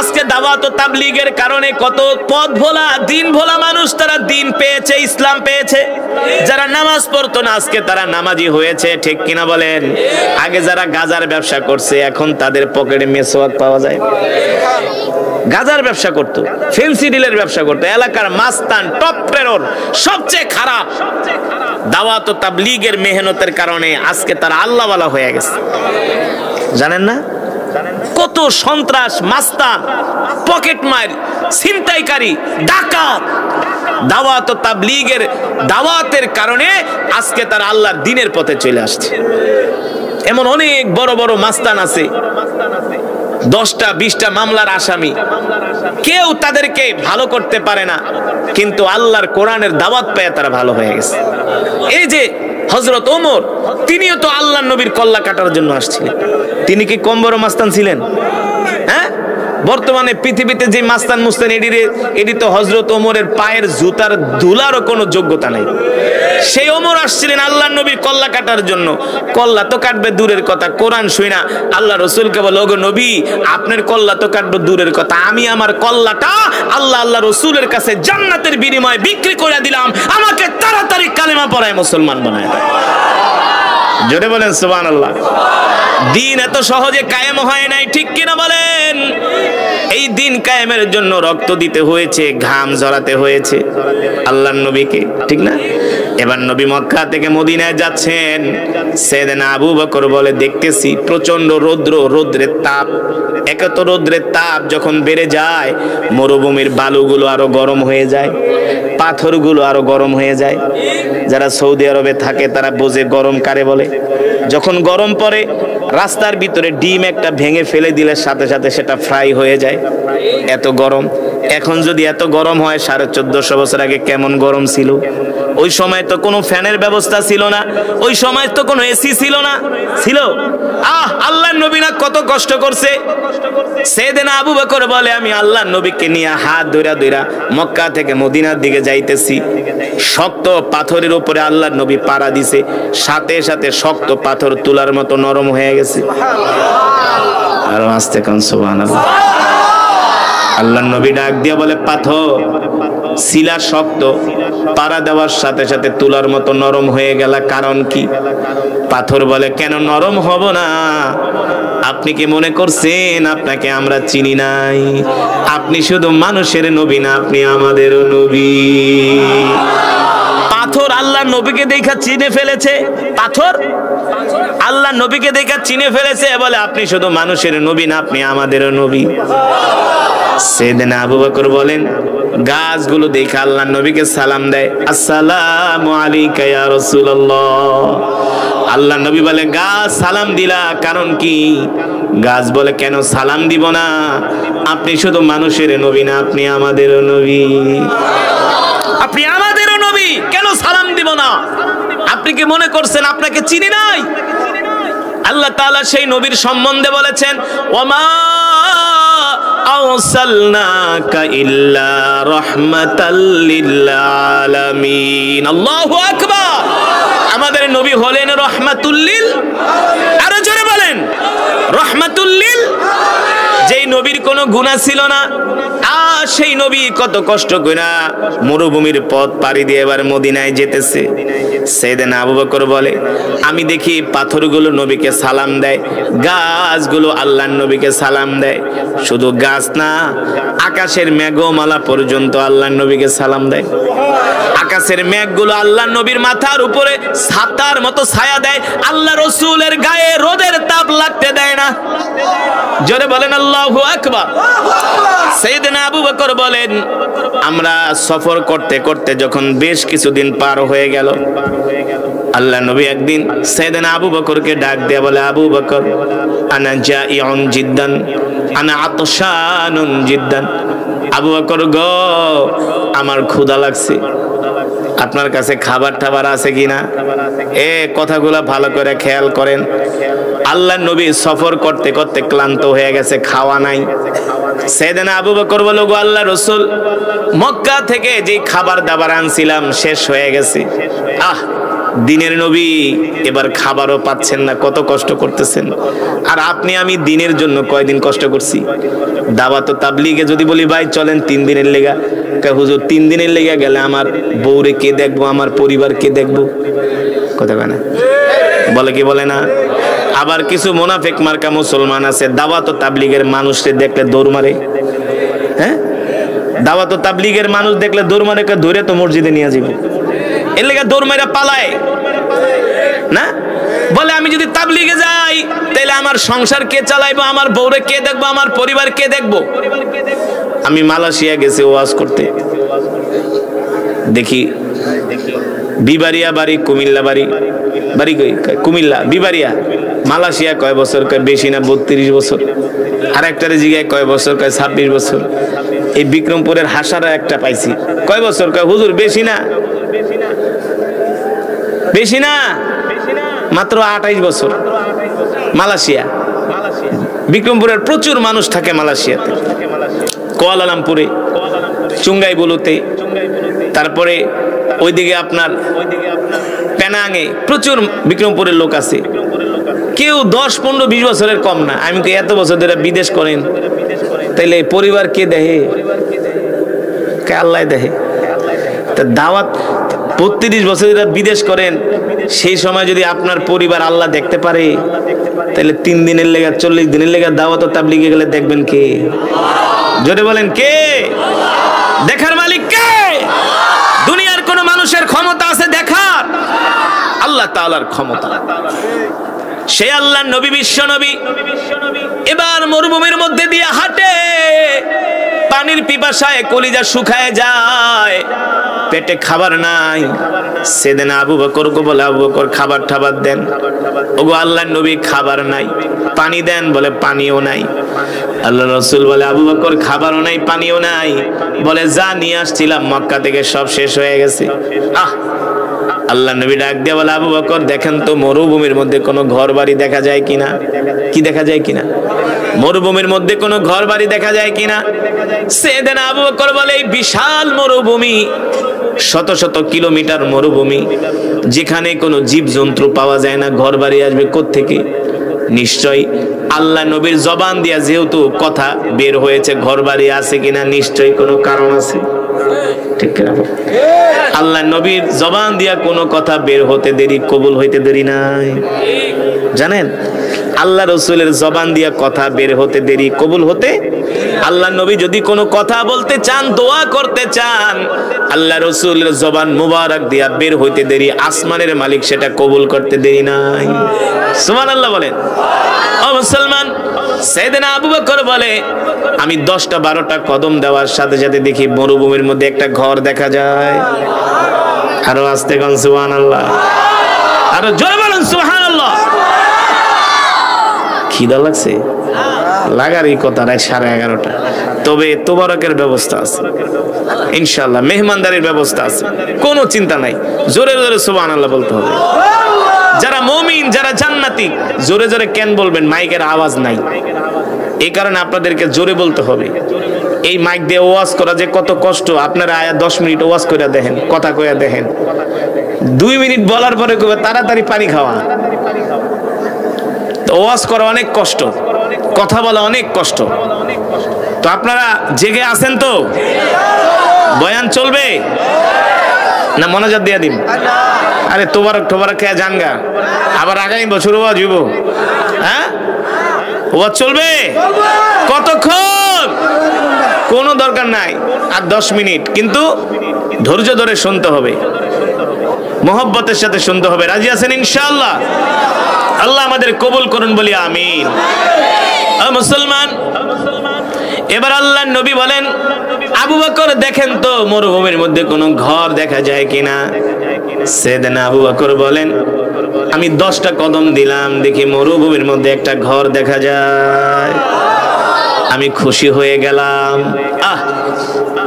আজকে দাওয়াত ও তাবলীগের কারণে কত পথ ভোলা দিন ভোলা মানুষ তারা দিন পেয়েছে, ইসলাম পেয়েছে। যারা নামাজ পড়তো না আজকে তারা নামাজি হয়েছে, ঠিক কিনা বলেন? আগে যারা গাজার ব্যবসা করছে এখন তাদের পকেটে মেসওয়াক পাওয়া যায়। গাজার ব্যবসা করতো, ফেন্সিডিলের ব্যবসা করতো, এলাকার মাস্তান, টপ টেরর, সবচেয়ে খারাপ, দাওয়াত ও তাবলীগের মেহনতের কারণে আজকে তারা আল্লাহওয়ালা হয়ে গেছে। জানেন না কত সন্ত্রাস, মাস্তান, পকেটমার, ছিনতাইকারী, ডাকাত, দাওয়াত ও তাবলীগের দাওয়াতের কারণে আজকে তারা আল্লাহর দ্বীনের পথে চলে আসছে। এমন অনেক বড় বড় মাস্তান আছে, 10টা 20টা মামলার আসামি, কেউ তাদেরকে ভালো করতে পারে না, কিন্তু আল্লাহর কোরআনের দাওয়াত পেয়ে তারা ভালো হয়ে গেছে। এই যে হযরত ওমর, তিনিও তো আল্লাহর নবীর কল্লা কাটার জন্য আসছিলেন। তিনি কি কম বড় মাস্তান ছিলেন? হ্যাঁ, বর্তমানে পৃথিবীতে যে মাস্তান মুস্তান এটি তো হযরত ওমরের পায়ের জুতার ধুলারও কোনো যোগ্যতা নাই। সেই ওমর আসছিলেন আল্লাহর নবীর কল্লা কাটার জন্য। কল্লা তো কাটবে দূরের কথা, কোরআন শুনা আল্লাহ রসুলকে বলে, ওগো নবী আপনার কল্লা তো কাটবে দূরের কথা, আমি আমার কল্লাটা আল্লাহ রসুলের কাছে জান্নাতের বিনিময়ে বিক্রি করে দিলাম, আমাকে তাড়াতাড়ি কালেমা পড়ায় মুসলমান বানায় দেয়। জোরে বলেন সুবহানাল্লাহ। দিন এত সহজে কায়েম হয় নাই, ঠিক কিনা বলেন? এই দিন কায়েমের জন্য রক্ত দিতে হয়েছে, ঘাম ঝরাতে হয়েছে আল্লাহর নবীকে, ঠিক না? এবার নবী মক্কা থেকে মদিনায় যাচ্ছেন। সাইয়েদনা আবু বকর বলে, দেখতেছি প্রচন্ড রৌদ্রের তাপ। একে তো রৌদ্রের তাপ যখন বেড়ে যায়, মরুভূমির বালুগুলো আরো গরম হয়ে যায়, পাথরগুলো আরো গরম হয়ে যায়। যারা সৌদি আরবে থাকে তারা বোঝে গরম কারে বলে। যখন গরম পড়ে, রাস্তার ভিতরে ডিম একটা ভেঙে ফেলে দিলে সাথে সাথে সেটা ফ্রাই হয়ে যায়, এত গরম। এখন যদি এত গরম হয়, 1450 বছর আগে কেমন গরম ছিল? ওই সময় তো কোনো ফ্যানের ব্যবস্থা ছিল না, ওই সময় তো কোনো এসি ছিল না, ছিল? আল্লাহর নবী না কত কষ্ট করছে। সাইয়েদনা আবু বকর বলে, আমি আল্লাহর নবীকে নিয়ে হাত ধইরা মক্কা থেকে মদিনার দিকে যাইতেছি। শক্ত পাথরের উপরে আল্লাহর নবী পাড়া দিছে, সাথে সাথে শক্ত পাথর তুলার মতো নরম হয়ে গেছে। আর আস্তে কান সুবহানাল্লাহ। আল্লাহর নবী ডাক দিয়ে বলে, পাথর শিলা শক্ত, পাড়া দেওয়ার সাথে সাথে তুলার মতো নরম হয়ে গেল, কারণ কি? পাথর বলে, কেন নরম হব না? আপনি কি মনে করছেন আপনাকে আমরা চিনি নাই? আপনি শুধু মানুষের নবী না, আপনি আমাদেরও নবী। পাথর আল্লাহর নবীকে দেখা চিনে ফেলেছে। পাথর আল্লাহর নবীকে দেখা চিনে ফেলেছে, বলে আপনি শুধু মানুষের নবী না, আপনি আমাদেরও নবী। সাইয়েদনা আবু বকর বলেন, গাছগুলো দেখে আল্লাহর নবীকে সালাম দেয়, আসসালামু আলাইকা ইয়া রাসূলুল্লাহ। আল্লাহর নবী বলে, গাছ সালাম দিলা, কারণ কি? গাছ বলে, কেন সালাম দিব না? আপনি শুধু মানুষের নবী না, আপনি আমাদেরও নবী। আপনি আমাদেরও নবী, কেন সালাম দিব না? আপনি কি মনে করছেন আপনাকে চিনি নাই? আল্লাহ তাআলা সেই নবীর সম্বন্ধে বলেছেন, ওমা আরসালনাকা ইল্লা রাহমাতাল লিল আলামিন। আল্লাহু আকবার। আমাদের নবী হলেন রাহমাতুল লিল, আরো জোরে বলেন, রাহমাতুল লিল। যেই নবীর কোনো গুনাহ ছিল না, সেই নবী কত কষ্ট কইরা মরুভূমির পথ পাড়ি দিয়ে এবার মদিনায় যেতেছে। সাইয়েদনা আবু বকর বলে, আমি দেখি পাথরগুলো নবীকে সালাম দেয়, গাছগুলো আল্লাহর নবীকে সালাম দেয়। শুধু গাছ না, আকাশের মেঘমালা পর্যন্ত আল্লাহর নবীকে সালাম দেয়। আকাশের মেঘগুলো আল্লাহর নবীর মাথার উপরে ছাতার মতো ছায়া দেয়, আল্লাহ রাসূলের গায়ে রোদের তাপ লাগতে দেয় না। জোরে বলেন আল্লাহু আকবার। সাইয়েদনা আবু বকর বলেন, আমরা সফর করতে করতে যখন বেশ কিছুদিন পার হয়ে গেল, আল্লাহ নবী একদিন সাইয়েদনা আবু বকরকে ডাক দিয়ে বলে, আবু বকর, আনা জাইউন জিদ্দান, আনা আতশানুন জিদ্দান। আবু বকর গো, আমার ক্ষুধা লাগছে, আপনার কাছে খাবার টাবার আছে কিনা? কথাগুলো ভালো করে খেয়াল করেন। আল্লাহর নবী সফর করতে করতে ক্লান্ত হয়ে গেছে, খাওয়া নাই। সাইয়েদনা আবু বকর বলল, গো আল্লাহর রাসূল, মক্কা থেকে যে খাবার দাবার আনছিলাম শেষ হয়ে গেছে। দিনের নবী, এবার খাবারও পাচ্ছেন না, কত কষ্ট করতেছেন। আর আপনি আমি দিনের জন্য কয়দিন কষ্ট করছি। দাওয়াত ও তাবলীগে যদি বলি ভাই চলেন 3 দিনের লেগা, হুজুর 3 দিনের লেগা গেলে আমার বউরে কে দেখবো, আমার পরিবার কে দেখবো, কথা কয় না, বলে কি বলে না। আবার কিছু মুনাফিক মার্কা মুসলমান আছে, দাওয়াত ও তাবলীগের মানুষকে দেখলে দৌড় মারে। হ্যাঁ, দাওয়াত ও তাবলীগের মানুষ দেখলে দৌড় মারে, ধরে তো মসজিদে নিয়ে যাবো, এর লেগে দৌড় মারা পালায় না। বলে আমি যদি তাবলীগে যাই তাহলে আমার সংসার কে চালাইবো, আমার বউরে কে দেখবো, আমার পরিবার কে দেখবো। আমি মালয়েশিয়া গেছি ওয়াজ করতে, দেখি বিবারিয়া বাড়ি, কুমিল্লা বাড়ি, বাড়ি কই কুমিল্লা, বিবারিয়া, মালয়েশিয়া কয় বছর, কয় বেশি না 32 বছর। আর একটার জিগায় কয় বছর, কয় 26 বছর। এই বিক্রমপুরের হাসারা একটা পাইছি, কয় বছর, কয় হুজুর বেশি না, বেশি না, মাত্র 28 বছর। মালয়েশিয়া, বিক্রমপুরের প্রচুর মানুষ থাকে মালয়েশিয়াতে, কুয়ালালামপুরে, চুঙ্গাই বুলুতে, তারপরে ওইদিকে আপনার পেনাঙে প্রচুর বিক্রমপুরের লোক আছে। কেউ 10, 15, 20 বছরের কম না। আমি কি এত বছর ধরে বিদেশ করেন, তাইলে পরিবার কে দেখে, কে আল্লাহ দেখে। তা দাওয়াত 32 বছর ধরে বিদেশ করেন, সেই সময় যদি আপনার পরিবার আল্লাহ দেখতে পারে, তাহলে 3 দিনের লেগে 40 দিনের লেগে দাওয়াত ও তাবলীগে গেলে দেখবেন কে? জোরে বলেন কে? দেখার মালিক কে? দুনিয়ার কোন মানুষের ক্ষমতা আছে দেখার? আল্লাহ তাআলার ক্ষমতা। সে আল্লাহর নবী, বিশ্ব নবী, এবার মরুভূমির মধ্যে দিয়ে হাঁটে, পানির পিপাসায় কলিজা শুকায় যায়, পেটে খাবার নাই। সেদিন আবু বকর কো বলে, আবু বকর খাবার ঠাবার দেন। ওগো আল্লাহর নবী খাবার নাই, পানি দেন, বলে পানিও নাই। আল্লাহ রাসূল বলে, আবু বকর খাবারও নাই, পানিও নাই, বলে যা নিয়ে আসছিলাম মক্কা থেকে সব শেষ হয়ে গেছে। আল্লাহ নবী ডাক দিয়ে বলে, আবু বকর দেখেন তো মরুভূমির মধ্যে কোনো ঘর বাড়ি দেখা যায় কিনা, কি দেখা যায় কিনা, মরুভূমির মধ্যে কোনো ঘর বাড়ি দেখা যায় কিনা। সেদিন আবু বকর বলে, এই বিশাল মরুভূমি, শত শত কিলোমিটার মরুভূমি, যেখানে কোনো জীবজন্তু পাওয়া যায় না, ঘর বাড়ি আসবে কোত্থেকে? নিশ্চয় আল্লাহ নবীর জবান দিয়া যেহেতু কথা বের হয়েছে ঘর বাড়ি আছে কিনা, নিশ্চয়ই কোনো কারণ আছে, ঠিক কিনা? আল্লাহ নবীর জবান দিয়া কোনো কথা বের হতে দেরি, কবুল হইতে দেরি নাই। জানেন আল্লাহ রসুলের জবান দিয়া কথা বের হতে দেরি, কবুল হতে। আল্লাহ নবী যদি কোনো কথা বলতে চান, দোয়া করতে চান, আল্লাহ রসুলের জবান মুবারক দিয়া বের হইতে দেরি, আসমানের মালিক সেটা কবুল করতে দেরি নাই। সুবহানাল্লাহ বলেন। ও মুসলমান, সাইয়েদনা আবু বকর বলে, আমি 10টা 12টা কদম দেওয়ার সাথে সাথে দেখি মরুভূমির মধ্যে একটা ঘর দেখা যায়। আরো আস্তে কোন সুবহানাল্লাহ, আরো জোরে বলেন সুবহানাল্লাহ। খিদা লাগছে, লাগার এই কথা রাত 11:30। তবে তোবারকের ব্যবস্থা আছে ইনশাআল্লাহ, মেহমানদারির ব্যবস্থা আছে, কোনো চিন্তা নাই। জোরে জোরে সুবহানাল্লাহ বলতে হবে। যারা মুমিন, যারা জান্নাতি, জোরে জোরে কেন বলবেন? মাইকের আওয়াজ নাই, এই কারণে আপনাদেরকে জোরে বলতে হবে। এই মাইক দিয়ে ওয়াজ করা যে কত কষ্ট, আপনারা আয়া 10 মিনিট ওয়াজ করে দেখেন, কথা কইয়া দেখেন। 2 মিনিট বলার পরে কইবে তাড়াতাড়ি পানি খাওয়া। তো ওয়াজ করা অনেক কষ্ট, কথা বলা অনেক কষ্ট। তো আপনারা জেগে আছেন তো? বয়ান চলবে না মনোযোগ দিয়া দিন? আরে তোবারক খেয়ে জানগা, আবার আগামী বছর ওয়াজ হইব। হ্যাঁ, ওয়াজ চলবে কতক্ষণ? কোনো দরকার নাই, আর 10 মিনিট, কিন্তু ধৈর্য ধরে শুনতে হবে, মোহব্বতের সাথে শুনতে হবে। রাজি আছেন ইনশাআল্লাহ? আল্লাহ আমাদের কবুল করুন, বলি আমিন। মুসলমান, এবার আল্লাহ নবী বলেন, আবু বকর দেখেন তো মরুভূমির মধ্যে কোনো ঘর দেখা যায় কিনা। সাইয়েদনা আবু বকর বলেন, আমি 10টা কদম দিলাম, দেখি মরুভূমির মধ্যে একটা ঘর দেখা যায়। আমি খুশি হয়ে গেলাম।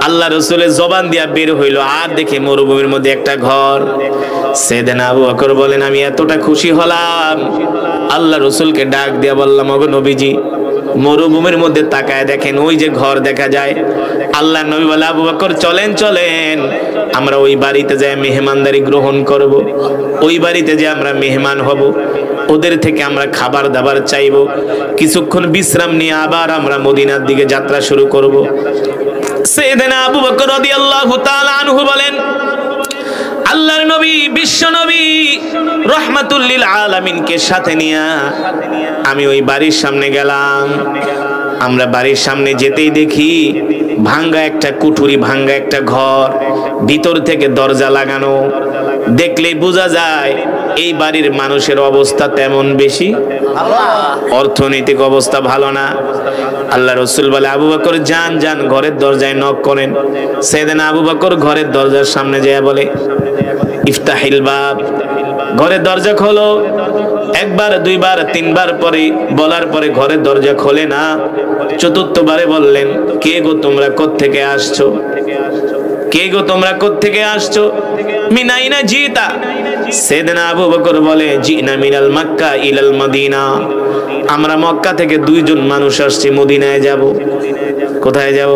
আল্লাহ রসুলের জবান দিয়া বের হইল, আর দেখি মরুভূমির মধ্যে একটা ঘর। সাইয়েদনা আবু বকর বলেন, আমি এতটা খুশি হলাম, আল্লাহ রসুলকে ডাক দিয়া বললাম, ওগো নবীজি, মরুভূমির মধ্যে তাকায় দেখেন ওই যে ঘর দেখা যায়। আল্লাহ নবী বলে, আবু বকর চলেন চলেন, আমরা ওই বাড়িতে যাই মেহমানদারি গ্রহণ করব, ওই বাড়িতে যে আমরা মেহমান হব, ওদের থেকে আমরা খাবার দাবার চাইব, কিছুক্ষণ বিশ্রাম নিয়ে আবার আমরা মদিনার দিকে যাত্রা শুরু করব। সাইয়েদনা আবু বকর রাদিয়াল্লাহু তাআলা আনহু বলেন, আল্লাহর নবী বিশ্ব নবী রাহমাতুল লিল আলামিনকে সাথে নিয়ে আমি ওই বাড়ির সামনে গেলাম। আমরা বাড়ির সামনে যেতেই দেখি ভাঙ্গা একটা কুঠুরি, ভাঙ্গা একটা ঘর, ভিতর থেকে দরজা লাগানো। দেখলেই বোঝা যায় এই বাড়ির মানুষের অবস্থা তেমন বেশি, অর্থনৈতিক অবস্থা ভালো না। আল্লাহ রাসূল বলে, আবু বকর যান যান, ঘরের দরজায় নক করেন। সাইয়েদনা আবু বকর ঘরের দরজার সামনে যেয়ে বলে, ইফতাহিল বাব, ঘরের দরজা খোলো। একবার দুইবার তিনবার পরে বলার পরে ঘরের দরজা খোলে না। চতুর্থবারে বললেন, কে গো তোমরা কোত্থেকে আসছো? কে গো তোমরা কোত্থেকে আসছো? মিনাইনা জিতা। সাইয়েদনা আবু বকর বলে, জিনা মিনাল মক্কা ইলাল মদিনা, আমরা মক্কা থেকে দুইজন মানুষ আসছি, মদিনায় যাব। কোথায় যাব?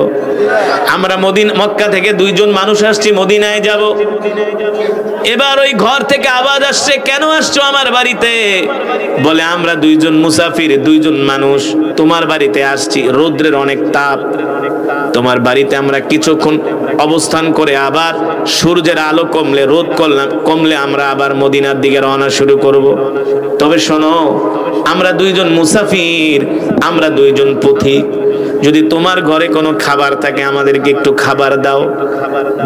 আমরা মক্কা থেকে দুইজন মানুষ আসছি, মদিনায় যাব। এবার ওই ঘর থেকে আওয়াজ আসছে, কেন আসছো আমার বাড়িতে? বলে, আমরা দুইজন মুসাফির, দুইজন মানুষ তোমার বাড়িতে আসছি, রৌদ্রের অনেক তাপ, তোমার বাড়িতে আমরা কিছুক্ষণ অবস্থান করে আবার সূর্যের আলো কমলে, রোদ কমলে আমরা আবার মদিনার দিকে রওনা শুরু করব। তবে শোনো, আমরা দুইজন মুসাফির, আমরা দুইজন পথিক, যদি তোমার ঘরে কোনো খাবার থাকে আমাদেরকে একটু খাবার দাও।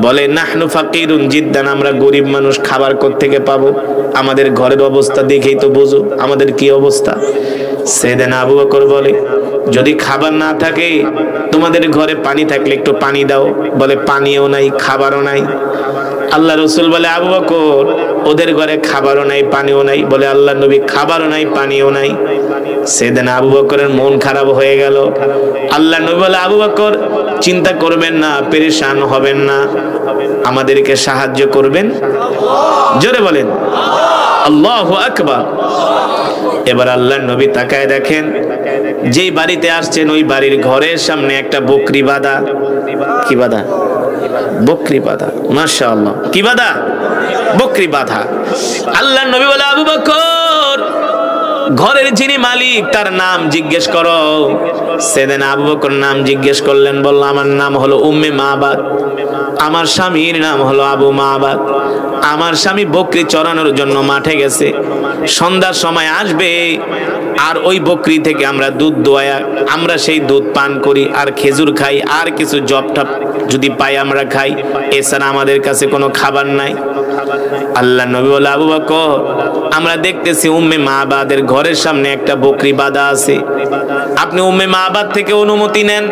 বলে, নাহনু ফাকিরুন জিদ্দান, আমরা গরিব মানুষ, খাবার কোত্থেকে পাবো? আমাদের ঘরের অবস্থা দেখেই তো বুঝো আমাদের কি অবস্থা। সাইয়েদনা আবু বকর বলে, যদি খাবার না থাকে তোমাদের ঘরে পানি থাকলে একটু পানি দাও। বলে, পানিও নাই, খাবারও নাই। আল্লাহ রাসূল বলে, আবু বকর ওদের ঘরে খাবারও নাই, পানিও নাই। বলে, আল্লাহ নবী খাবারও নাই, পানিও নাই। সাইয়েদনা আবু বকরের মন খারাপ হয়ে গেল। আল্লাহ নবী বলে, আবু বকর চিন্তা করবেন না, পেরেশান হবেন না, আমাদেরকে সাহায্য করবেন। জোরে বলেন আল্লাহু আকবার। এবার আল্লাহর নবী তাকায় দেখেন, যেই বাড়িতে আসছেন ওই বাড়ির ঘরের সামনে একটা বকরি বাঁধা। কি বাঁধা? বকরি বাঁধা। মাশাআল্লাহ, কি বাঁধা? বকরি বাঁধা। আল্লাহর নবী বলে, আবু বকর ঘরের যিনি মালিক তার নাম জিজ্ঞেস করো। সেদিন আবু বকর নাম জিজ্ঞেস করলেন, বলল, আমার নাম হলো উম্মে মাবাদ, আমার স্বামীর নাম হলো আবু মাবাদ। আমার স্বামী বকরি চরানোর জন্য মাঠে গেছে, সন্ধ্যার সময় আসবে, আর ওই বকরি থেকে আমরা দুধ দোয়া, আমরা সেই দুধ পান করি আর খেজুর খাই, আর কিছু জব টপ যদি পাই আমরা খাই, এছাড়া আমাদের কাছে কোনো খাবার নাই। আল্লাহ নবী বলে, আবু বকর আমরা দেখতেছি উম্মে মাবাদের ঘরের সামনে একটা বকরি বাঁধা আছে, আপনি উম্মে মাবাদ থেকে অনুমতি নেন।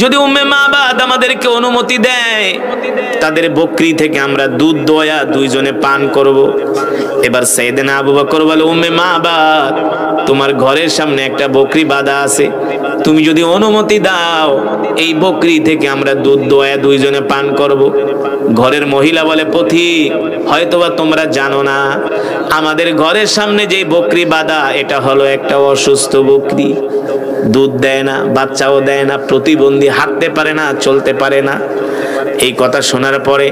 যদি উম্মে মাবাদ আমাদেরকে অনুমতি দেয়, তাদের বকরি থেকে আমরা দুধ দোয়া দুইজনে পান করব। এবার সাইয়েদনা আবু বকর বলে, উম্মে মাবাদ তোমার ঘরের সামনে একটা বকরি বাঁধা আছে, তুমি যদি অনুমতি দাও এই বকরি থেকে আমরা দুধ দোয়া দুইজনে পান করব। ঘরের মহিলা বলে, পথিক হয়তোবা তোমরা জানো না, আমাদের ঘরের সামনে যে বকরি বাঁধা এটা হলো একটা অসুস্থ বকরি, দুধ দেয় না, বাচ্চাও দেয় না, প্রতিবন্ধী, হাঁটতে পারে না, চলতে পারে না। এই কথা শোনার পরে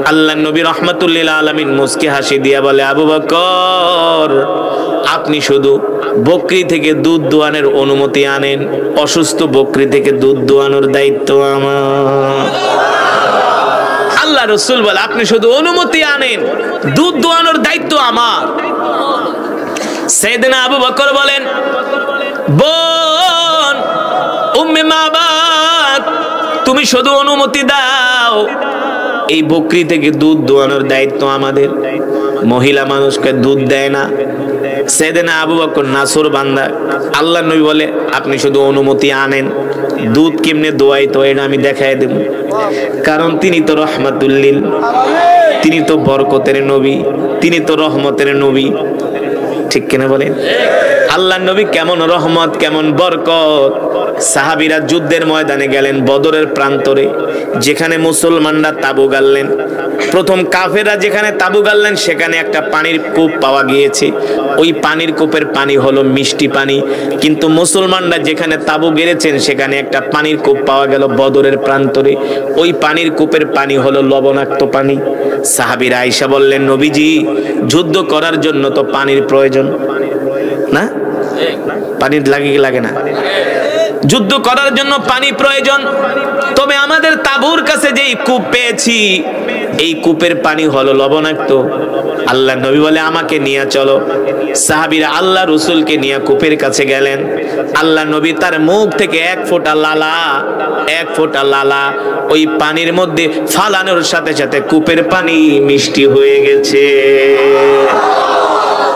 আল্লাহর নবী রাহমাতুল লিল আলামিন মুস্কি হাসি দিয়া বলে, আবু বকর আপনি শুধু বকরি থেকে দুধ দোয়ানোর অনুমতি আনেন, অসুস্থ বকরি থেকে দুধ দোয়ানোর দায়িত্ব আমার। আল্লাহ রাসূল বলে, আপনি শুধু অনুমতি আনেন, দুধ দোয়ানোর দায়িত্ব আমার। সাইয়েদনা আবু বকর বলেন, বোন উম্মে মাবাদ তুমি শুধু অনুমতি দাও, এই বকরি থেকে দুধ দোয়ানোর দায়িত্ব আমাদের। মহিলা মানুষকে দুধ দেয় না। সাইয়েদনা আবু বকর নাসর বান্দা। আল্লাহ নবী বলে, আপনি শুধু অনুমতি আনেন, দুধ কেমনে দোয়াই তো এটা আমি দেখাই দেব, কারণ তিনি তো রহমাতুল লিল, তিনি তো বরকতের নবী, তিনি তো রহমতের নবী। ঠিক কিনা বলেন? আল্লাহর নবী কেমন রহমত, কেমন বরকত, সাহাবীরা যুদ্ধের ময়দানে গেলেন, বদরের প্রান্তরে, যেখানে মুসলমানরা তাবু গাড়লেন। প্রথম কাফেররা যেখানে তাবু গাড়লেন সেখানে একটা পানির কূপ পাওয়া গিয়েছে। ওই পানির কূপের পানি হলো মিষ্টি পানি। কিন্তু মুসলমানরা যেখানে তাবু গেড়েছেন সেখানে একটা পানির কূপ পাওয়া গেল বদরের প্রান্তরে। ওই পানির কূপের পানি হলো লবণাক্ত পানি। সাহাবীরা আয়েশা বললেন, নবীজি, যুদ্ধ করার জন্য তো পানির প্রয়োজন না? পানি লাগে কি লাগে না? যুদ্ধ করার জন্য পানি প্রয়োজন। তবে আমাদের তাবুর কাছে যেই কূপ পেয়েছি, এই কূপের পানি হলো লবণাক্ত। আল্লাহ নবী বলে, আমাকে নিয়ে চলো। সাহাবীরা আল্লাহ রাসূলকে নিয়ে কূপের কাছে গেলেন। আল্লাহ নবী তার মুখ থেকে এক ফোঁটা লালা ওই পানির মধ্যে ফালানোর সাথে সাথে কূপের পানি মিষ্টি হয়ে গেছে।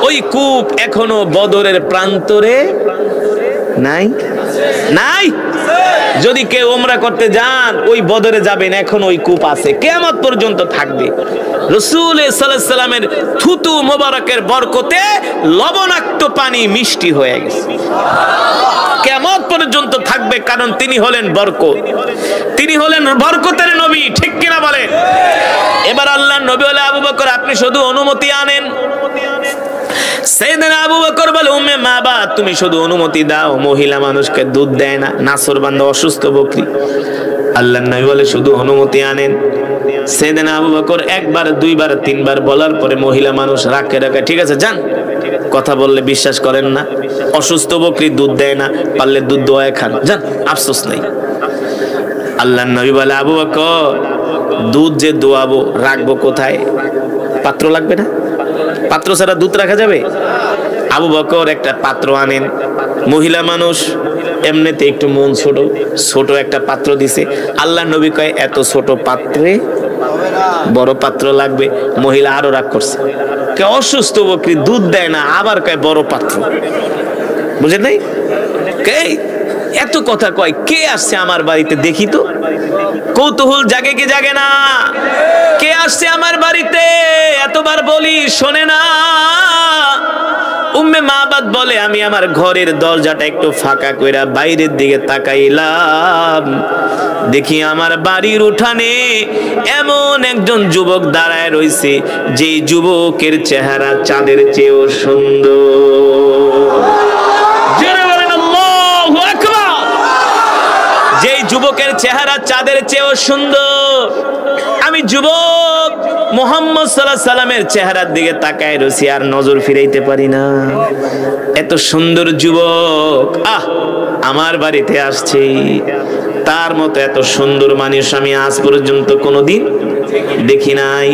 ওই কূপ এখনো বদরের প্রান্তরে নাই? যদি কেউ উমরা করতে যান, ওই বদরে যাবেন, এখন ওই কূপ আছে, কিয়ামত পর্যন্ত থাকবে। রাসূল সাল্লাল্লাহু আলাইহি সাল্লামের থুতু মোবারকের বরকতে লবণাক্ত পানি মিষ্টি হয়ে গেছে, কিয়ামত পর্যন্ত থাকবে। কারণ তিনি হলেন বরকত, তিনি হলেন বরকতের নবী। ঠিক কিনা বলেন? এবার আল্লাহর নবী বলে, আবু বকর, আপনি শুধু অনুমতি আনেন। সাইয়েদনা আবু বকর বলে, উম্মে মাবাদ, তুমি শুধু অনুমতি দাও, মহিলা মানুষকে দুধ দেয় না, নাসরবান্দা অসুস্থ বকরি। আল্লাহর নবী বলে, শুধু অনুমতি আনেন। সাইয়েদনা আবু বকর একবার, দুইবার, তিনবার বলার পরে মহিলা মানুষ রাখে, ঠিক আছে যান। কথা বললে বিশ্বাস করেন না, অসুস্থ বকরি দুধ দেয় না, পারলে দুধ দোয়ায় খান, যান, আফসোস নাই। আল্লাহর নবী বলে, আবু বকর, দুধ যে দোয়াবো, রাখবো কোথায়? পাত্র লাগবে না? পাত্র ছাড়া দুধ রাখা যাবে? আবু বকর একটা পাত্র আনেন। মহিলা মানুষ এমনিতে একটু মন ছোট একটা পাত্র দিছে। আল্লাহর নবী কয়, এত ছোট পাত্রে বড় পাত্র লাগবে। মহিলা আরো রাগ করছে, কে অসুস্থ বকরি দুধ দেয় না, আবার কয় বড় পাত্র। বুঝেন নাই? কে এত কথা কয়? কে আসছে আমার বাড়িতে দেখি তো। কৌতূহল জাগে কি জাগে না? কে আসছে আমার বাড়িতে? এতবার বলি শোনে না। উম্মে মাবাদ বলে, আমি আমার ঘরের দরজাটা একটু ফাঁকা কইরা বাইরের দিকে তাকাইলাম, দেখি আমার বাড়ির উঠানে এমন একজন যুবক দাঁড়ায় রইছে, যে যুবকের চেহারা চাঁদের চেয়েও সুন্দর। যেই যুবকের চেহারা চাঁদের চেয়েও সুন্দর। আমি যুবক মুহাম্মদ সাল্লাল্লাহু আলাইহি সাল্লামের চেহারার দিকে তাকায় রইছি, আর নজর ফিরাইতে পারি না। এত সুন্দর যুবক আমার বাড়িতে আসছে, তার মতো এত সুন্দর মানুষ আমি আজ পর্যন্ত কোনোদিন দেখি নাই।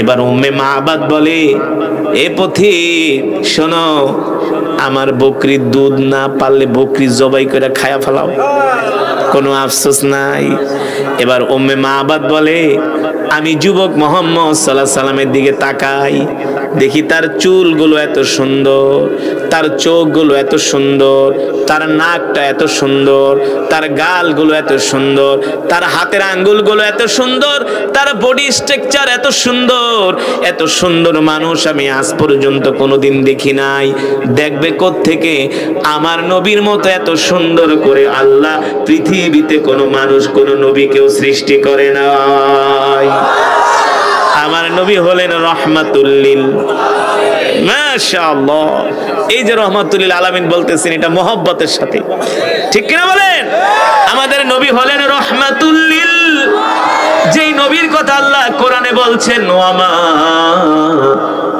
এবার উম্মে মাবাদ বলে, এ পথিক শোনো, আমার বকরির দুধ না পারলে বকরি জবাই করে খায়া ফেলাও, কোনো আফসোস নাই। এবার উম্মে মাবাদ বলে, আমি যুবক মুহাম্মদ সাল্লাল্লাহু আলাইহি সাল্লামের দিকে তাকাই, দেখি তার চুলগুলো এত সুন্দর, তার চোখগুলো এত সুন্দর, তার নাকটা এত সুন্দর, তার গালগুলো এত সুন্দর, তার হাতের আঙ্গুলগুলো এত সুন্দর, তার বডি স্ট্রাকচার এত সুন্দর। এত সুন্দর মানুষ আমি আজ পর্যন্ত কোনোদিন দেখি নাই। দেখবে কোত্থেকে? আমার নবীর মতো এত সুন্দর করে আল্লাহ পৃথিবীতে কোনো মানুষ, কোনো নবীকেও সৃষ্টি করে নাই। আমার নবী হলেন রহমাতুল লিল মাশাআল্লাহ। এই যে রহমাতুল লিল আলামিন বলতেছেন, এটা মহব্বতের সাথে, ঠিক কিনা বলেন? আমাদের নবী হলেন রহমাতুল লিল। যেই নবীর কথা আল্লাহ কোরআনে বলছেন, ওয়ামা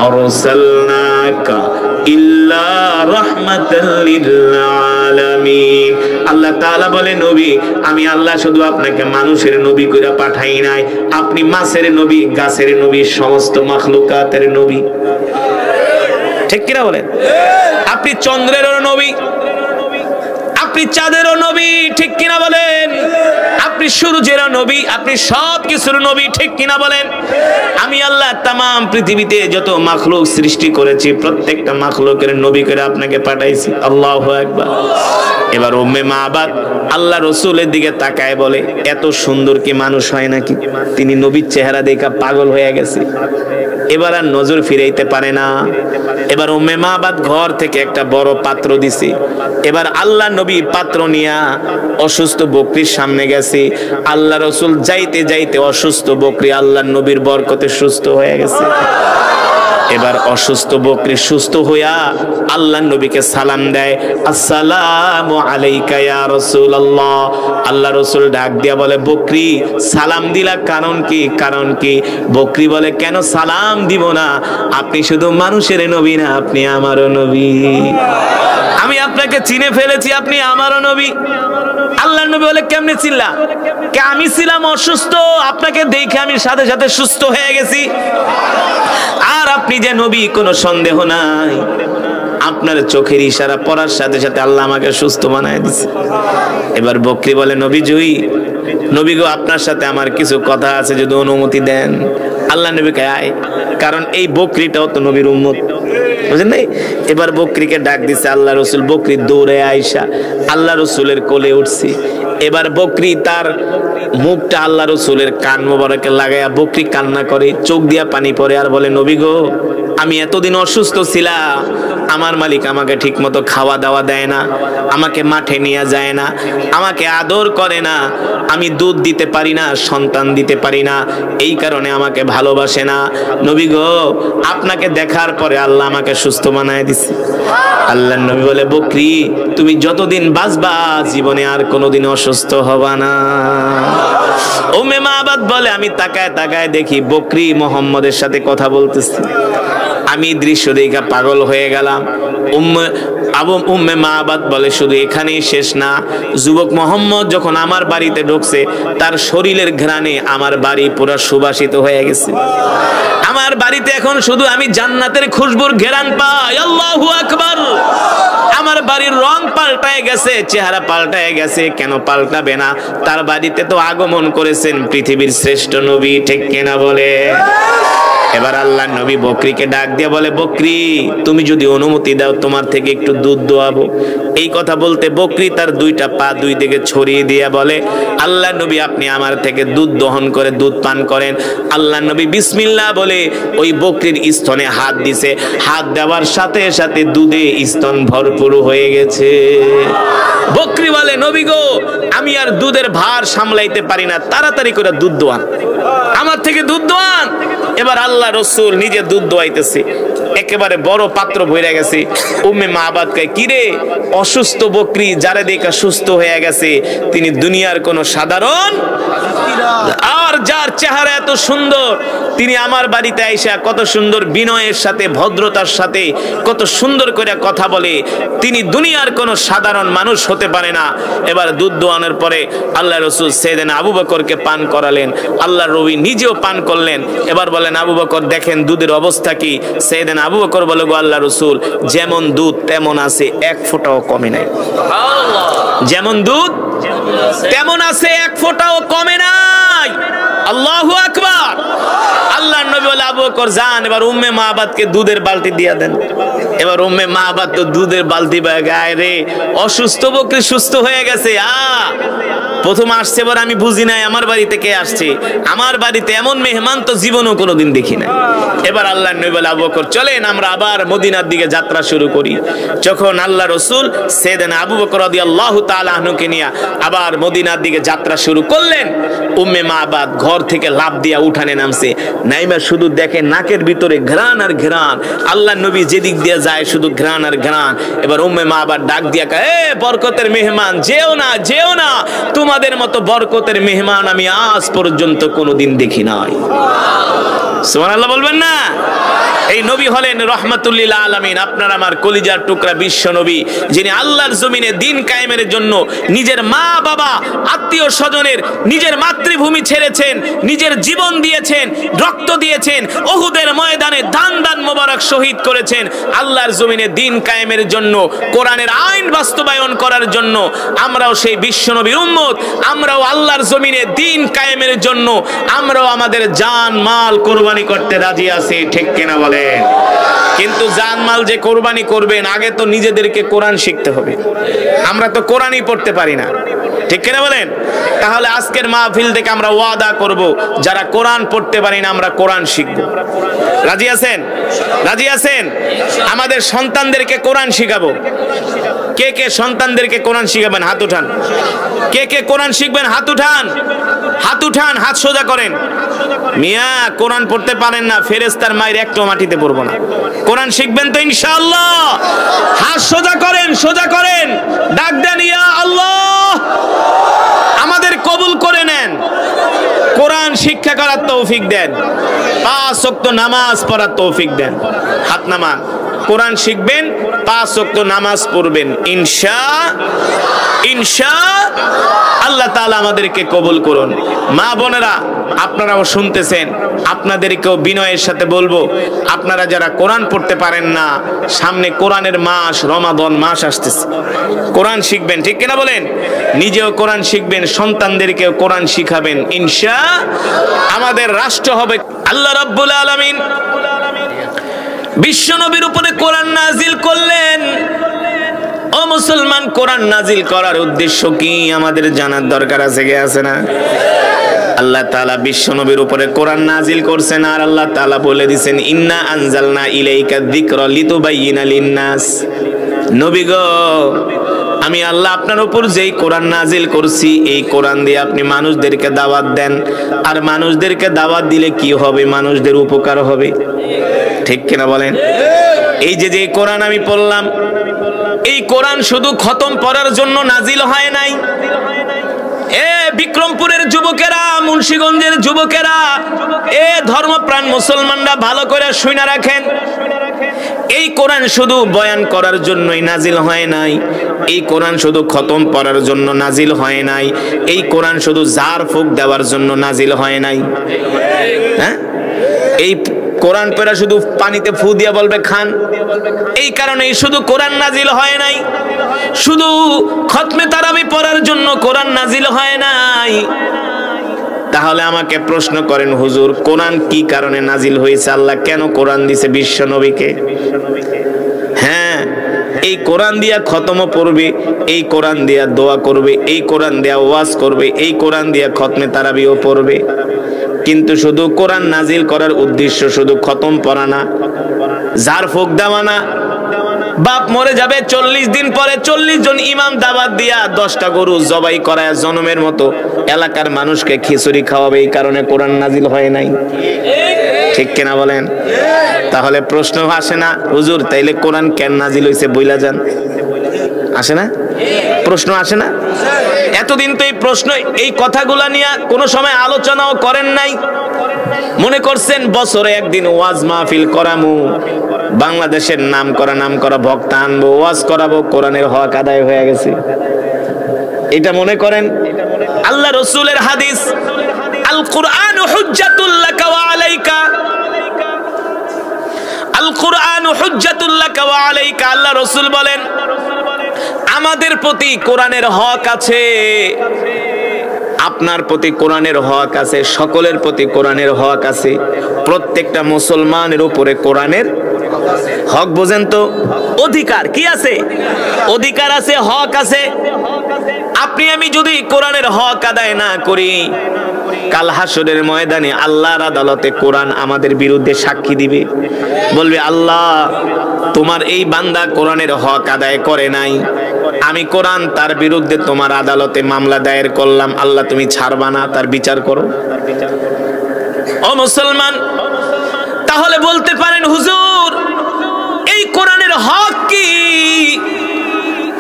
আরসালনাকা ইল্লা রাহমাতাল লিল আলামিন। আল্লাহ তাআলা বলে, নবী, আমি আল্লাহ শুধু আপনাকে মানুষের নবী কইরা পাঠাই নাই, আপনি মাছের নবী, গাছের নবী, সমস্ত মাখলুকাতের নবী। ঠিক কিনা বলেন? আপনি চন্দ্রেরও নবী, আপনি চাঁদেরও নবী, ঠিক কিনা বলেন? আপনি সূর্যেরও নবী, আপনি সব কিছুর নবী, ঠিক কিনা বলেন? আমি আল্লাহ তামাম পৃথিবীতে যত মাখলুক সৃষ্টি করেছি, প্রত্যেকটা মাখলুকের নবী করে আপনাকে পাঠাইছি। আল্লাহু আকবার। এবার উম্মে মাবাদ আল্লাহ রাসূলের দিকে তাকায় বলে, এত সুন্দর কি মানুষ হয় নাকি? তিনি নবীর চেহারা দেখা পাগল হয়ে গেছে। এবার আর নজর ফিরাইতে পারে না। এবার উম্মে মাবাদ ঘর থেকে একটা বড় পাত্র দিছে। এবার আল্লাহ নবী পাত্র নিয়া অসুস্থ বকরির সামনে গেছে। আল্লাহ রাসূল যাইতে যাইতে অসুস্থ বকরি আল্লাহ নবীর বরকতে সুস্থ হয়ে গেছে। এবার অসুস্থ বকরি সুস্থ হইয়া আল্লাহ নবীকে সালাম দেয়, আসসালামু আলাইকা ইয়া রাসূলুল্লাহ। আল্লাহ রাসূল ডাক দিয়া বলে, বকরি সালাম দিলা কারণ কি? কারণ কি? বকরি বলে, কেন সালাম দিব না? আপনি শুধু মানুষের নবী না, আপনি আমারও নবী। আমি আপনাকে চিনে ফেলেছি, আপনি আমারও নবী। আল্লাহ নবী বলে, কেমনে চিনলা? কে আমি ছিলাম অসুস্থ, আপনাকে দেখে আমি সাথে সাথে সুস্থ হয়ে গেছি। আর আপনি যে নবী কোনো সন্দেহ নাই, আপনার চোখের ইশারা পড়ার সাথে সাথে আল্লাহ আমাকে সুস্থ বানায় দিছে। এবার বকরি বলে, নবী গো, আপনার সাথে আমার কিছু কথা আছে, যদি অনুমতি দেন। আল্লাহ নবীকে আয়, কারণ এই বকরিটাও তো নবীর উম্মত, বুঝলেন নাই? এবার বকরিকে ডাক দিছে আল্লাহ রসুল। বকরি দৌড়ে আইসা আল্লাহ রসুলের কোলে উঠছে। এবার বকরি তার মুখটা আল্লাহ রসুলের কান মোবারকে লাগাইয়া বকরি কান্না করে, চোখ দিয়া পানি পড়ে, আর বলে, নবী গো, আমি এতদিন অসুস্থ ছিলাম, আমার মালিক আমাকে ঠিক মতো খাওয়া দাওয়া দেয় না, আমাকে মাঠে নিয়ে যায় না, আমাকে আদর করে না, আমি দুধ দিতে পারি না, সন্তান দিতে পারি না, এই কারণে আমাকে ভালোবাসে না। নবী গো, আপনাকে দেখার পরে আল্লাহ আমাকে সুস্থ বানায় দিছে। আল্লাহ নবী বলে, বকরি, তুমি যতদিন বাঁচবা জীবনে আর কোনোদিন অসুস্থ হবা না। উম্মে মাবাদ বলে, আমি তাকায় তাকায় দেখি বকরি মুহাম্মদের সাথে কথা বলতেছে। আমি দৃশ্য দেখে পাগল হয়ে গেলাম। উম্মে মাবাদ বলে, শুধু এখানেই শেষ না, যুবক মোহাম্মদ যখন আমার বাড়িতে ঢুকছে, তার শরীরের ঘ্রাণে আমার বাড়ি পুরো সুবাসিত হয়ে গেছে। আমার বাড়িতে এখন শুধু আমি জান্নাতের খুশবুর ঘ্রাণ পাই। আল্লাহু আকবার। আমার বাড়ির রং পাল্টায় গেছে, চেহারা পাল্টায় গেছে। কেন পাল্টাবে না? তার বাড়িতে তো আগমন করেছেন পৃথিবীর শ্রেষ্ঠ নবী, ঠিক কিনা বলে? এবার আল্লাহ নবী বকরিকে ডাক দিয়ে বলে, বকরি, তুমি যদি অনুমতি দাও তোমার থেকে একটু দুধ দোয়াবো। এই কথা বলতে বকরি তার দুইটা পা দুই দিকে ছড়িয়ে দিয়ে বলে, আল্লাহ নবী, আপনি আমার থেকে দুধ দহন করে দুধ পান করেন। আল্লাহ নবী বিসমিল্লাহ বলে ওই বকরির স্তনে হাত দিছে। হাত দেওয়ার সাথে সাথে দুধে স্তন ভরপুর হয়ে গেছে। বকরি বলে, নবী গো, আমি আর দুধের ভার সামলাইতে পারি না, তাড়াতাড়ি করে দুধ দোয়ান, আমার থেকে দুধ দোয়ান। এবার আল্লাহ রসুল নিজে দুধ দোয়াইতেছে, একেবারে বড় পাত্র ভরে গেছে। উম্মে মাবাদ কয়, কিরে, অসুস্থ বকরি যারে দেখা সুস্থ হয়ে গেছে, তিনি দুনিয়ার কোন সাধারণ, আর যার চেহারা এত সুন্দর, তিনি আমার বাড়িতে আইসা কত সুন্দর বিনয়ের সাথে ভদ্রতার সাথে কত সুন্দর করে কথা বলে, তিনি দুনিয়ার কোন সাধারণ মানুষ হতে পারে না। এবার দুধ দোয়ানোর পরে আল্লাহ রসুল সাইয়েদনা আবু বকরকে পান করালেন। আল্লাহ নবী নিজেও পান করলেন। এবার বলেন, আবু বকর দেখেন দুধের অবস্থা কি? সাইয়েদনা আবু বকর বলে, গো আল্লাহ রসুল, যেমন দুধ তেমন আছে, এক ফোঁটাও কমে নাই। যেমন দুধ তেমন আছে, এক ফোঁটাও কমে নাই। আল্লাহু আকবার। আল্লাহ নবী বলে, আবু বকর যান, এবার উম্মে মাবাদকে দুধের বালতি দিয়ে দেন। এবার উম্মে মাবাদ তো দুধের বালতি গায়ে রে, অসুস্থ বকরি সুস্থ হয়ে গেছে। প্রথম আসছে, এবার আমি বুঝি নাই আমার বাড়িতে কে আসছে। আমার বাড়িতে এমন মেহমান তো জীবনও কোনোদিন দেখি না। এবার আল্লাহ নবী বলে, আবু বকর চলেন আমরা আবার মদিনার দিকে যাত্রা শুরু করি। যখন আল্লাহ রসুল সাইয়েদনা আবু বকর রাদিয়াল্লাহু তাআলা আনহুকে নিয়ে আবার মদিনার দিকে যাত্রা শুরু করলেন, উম্মে মাবাদ ঘর থেকে লাফ দিয়া উঠানে নামছে। নাইমা শুধু দেখে নাকের ভিতরে ঘ্রাণ আর ঘ্রাণ। আল্লাহ নবী যেদিক দিয়ে যায় শুধু ঘ্রাণ আর ঘ্রাণ। এবার উম্মে মাবাদ ডাক দিয়া কয়, এ বরকতের মেহমান, যেও না, যেও না, তোমাদের মতো বরকতের মেহমান আমি আজ পর্যন্ত কোনোদিন দেখি নাই। সুবহানাল্লাহ বলবেন না? এই নবী হলেন রাহমাতুল লিল আলামিন, আপনার আমার কলিজার টুকরা বিশ্ব নবী, যিনি আল্লাহর জমিনে দ্বীন কায়েমের জন্য নিজের মা বাবা আত্মীয় স্বজনের নিজের মাতৃভূমি ছেড়েছেন, নিজের জীবন দিয়েছেন, রক্ত দিয়েছেন, উহুদের ময়দানে দান দান মোবারক শহীদ করেছেন আল্লাহর জমিনে দ্বীন কায়েমের জন্য, কোরআনের আইন বাস্তবায়ন করার জন্য। আমরাও সেই বিশ্ব নবীর উম্মত, আমরাও আল্লাহর জমিনে দ্বীন কায়েমের জন্য আমরাও আমাদের জান মাল করব কোরবানি করতে রাজি আছি, ঠিক কিনা বলেন? কিন্তু জানমাল যে কোরবানি করবেন আগে তো নিজেদেরকে কোরআন শিখতে হবে। আমরা তো কোরআনই পড়তে পারি না, ঠিক কিনা বলেন? তাহলে আজকের মাহফিল থেকে আমরা ওয়াদা করব, যারা কোরআন পড়তে পারি না আমরা কোরআন শিখব। রাজি আছেন? রাজি আছেন? আমাদের সন্তানদেরকে কোরআন শিখাবো। কে কে সন্তানদেরকে কোরআন শিখাবেন? হাত উঠান। কে কে কোরআন শিখবেন? হাত উঠান। হাত উঠান, হাত সোজা করেন। মিয়া কোরআন পড়তে পারেন না, ফেরেশতার মায়ের একটু মাটিতে পড়বো না। কোরআন শিখবেন তো ইনশাআল্লাহ? হাত সোজা করেন, সোজা করেন, ডাক দেন ইয়া আল্লাহ, আমাদের কবুল করে নেন, কোরআন শিক্ষা করার তৌফিক দেন, 5 ওয়াক্ত নামাজ পড়ার তৌফিক দেন। হাত নামান। কোরআন শিখবেন, 5 ওয়াক্ত নামাজ পড়বেন, আল্লাহ তাআলা আমাদেরকে কবুল করুন। মা বোনেরা আপনারাও শুনতেছেন, আপনাদেরকেও বিনয়ের সাথে বলবো, আপনারা যারা কোরআন পড়তে পারেন না, সামনে কোরআনের মাস রমাদান মাস আসতেছে, কোরআন শিখবেন, ঠিক কিনা বলেন? নিজেও কোরআন শিখবেন, সন্তানদেরকেও কোরআন শিখাবেন, আমাদের রাষ্ট্র হবে। আল্লাহ রাব্বুল আলামিন বিশ্ব নবীর উপরে কোরআন নাজিল করলেন। ও মুসলমান, কোরআন নাজিল করার উদ্দেশ্য কি আমাদের জানার দরকার আছে, কে আছে না? আল্লাহ তাআলা বিশ্ব নবীর উপরে কোরআন নাজিল করছেন, আর আল্লাহ তাআলা বলে দিয়েছেন ইন্না আনজালনা ইলাইকা যিকরা লিতুবাইয়িনা লিন-নাস। নবী গো, আমি আল্লাহ আপনার উপর যেই কোরআন নাজিল করছি, এই কোরআন দিয়ে আপনি মানুষদেরকে দাওয়াত দেন। আর মানুষদেরকে দাওয়াত দিলে কি হবে? মানুষদের উপকার হবে, ঠিক কিনা বলেন? এই যে কোরআন আমি পড়লাম, এই কোরআন শুধু খতম পড়ার জন্য নাজিল হয় নাই। এ বিক্রমপুরের যুবকেরা, মুন্সিগঞ্জের যুবকেরা, এ ধর্মপ্রাণ মুসলমানরা ভালো করে শুনে রাখেন, এই কোরআন শুধু বয়ান করার জন্যই নাজিল হয় নাই, এই কোরআন শুধু খতম পড়ার জন্য নাজিল হয় নাই, এই কোরআন শুধু জার ফুক দেওয়ার জন্য নাজিল হয় নাই। হ্যাঁ, এই কোরআন পড়া শুধু পানিতে ফু দিয়া বলবে খান, এই কারণেই শুধু কোরআন নাজিল হয় নাই। শুধু খতমে তারাবি পড়ার জন্য কোরআন নাজিল হয় নাই। তাহলে আমাকে প্রশ্ন করেন, হুজুর কোরআন কি কারণে নাজিল হয়েছে? আল্লাহ কেন কোরআন দিয়েছে বিশ্ব নবীকে? হ্যাঁ, এই কোরআন দিয়া খতমও পড়বে, এই কোরআন দিয়া দোয়া করবে, এই কোরআন দিয়া ওয়াজ করবে, এই কোরআন দিয়া খতমে তারাবিও পড়বে। কিন্তু শুধু কোরআন নাজিল করার উদ্দেশ্য শুধু খতম পড়া না, জার ফুক দেওয়া না। বাপ মরে যাবে, 40 দিন পরে 40 জন ইমাম দাওয়াত দিয়া 10টা গরু জবাই করায় জনমের মতো এলাকার মানুষকে খিচুড়ি খাওয়াবে, এই কারণে কোরআন নাজিল হয় নাই, ঠিক কিনা বলেন? তাহলে প্রশ্ন আসে না, হুজুর তাইলে কোরআন কেন নাজিল হয়েছে বইলা যান? আসে না? প্রশ্ন আসে না? এতদিন তো এই প্রশ্ন, এই কথাগুলা নিয়ে কোনো সময় আলোচনাও করেন নাই। মনে করছেন বছরে একদিন ওয়াজ মাহফিল করামু, বাংলাদেশের নাম করা বক্তা আনবো, ওয়াজ করাবো, কোরআনের হক আদায় হয়ে গেছে, এটা মনে করেন? আল্লাহ রাসূলের হাদিস, আল কুরআন হুজ্জাতুল লাকা ওয়া আলাইকা, আল কুরআন হুজ্জাতুল লাকা ওয়া আলাইকা। আল্লাহ রাসূল বলেন আমাদের প্রতি কোরআনের হক আছে, আপনার প্রতি কোরআনের হক আছে, সকলের প্রতি কোরআনের হক আছে। প্রত্যেকটা মুসলমানের উপরে কোরআনের হক, বোঝেন তো? অধিকার কি আছে? অধিকার আছে, হক আছে। আপনি আমি যদি কোরআনের হক আদায় না করি, কাল হাসরের ময়দানে আল্লাহর আদালতে কোরআন আমাদের বিরুদ্ধে সাক্ষী দিবে, বলবে আল্লাহ তোমার এই বান্দা কোরআনের হক আদায় করে নাই, আমি কোরআন তার বিরুদ্ধে তোমার আদালতে মামলা দায়ের করলাম, আল্লাহ তুমি ছাড়বা না, তার বিচার করো। ও মুসলমান, তাহলে বলতে পারেন হুজুর এই কোরআনের হক কি?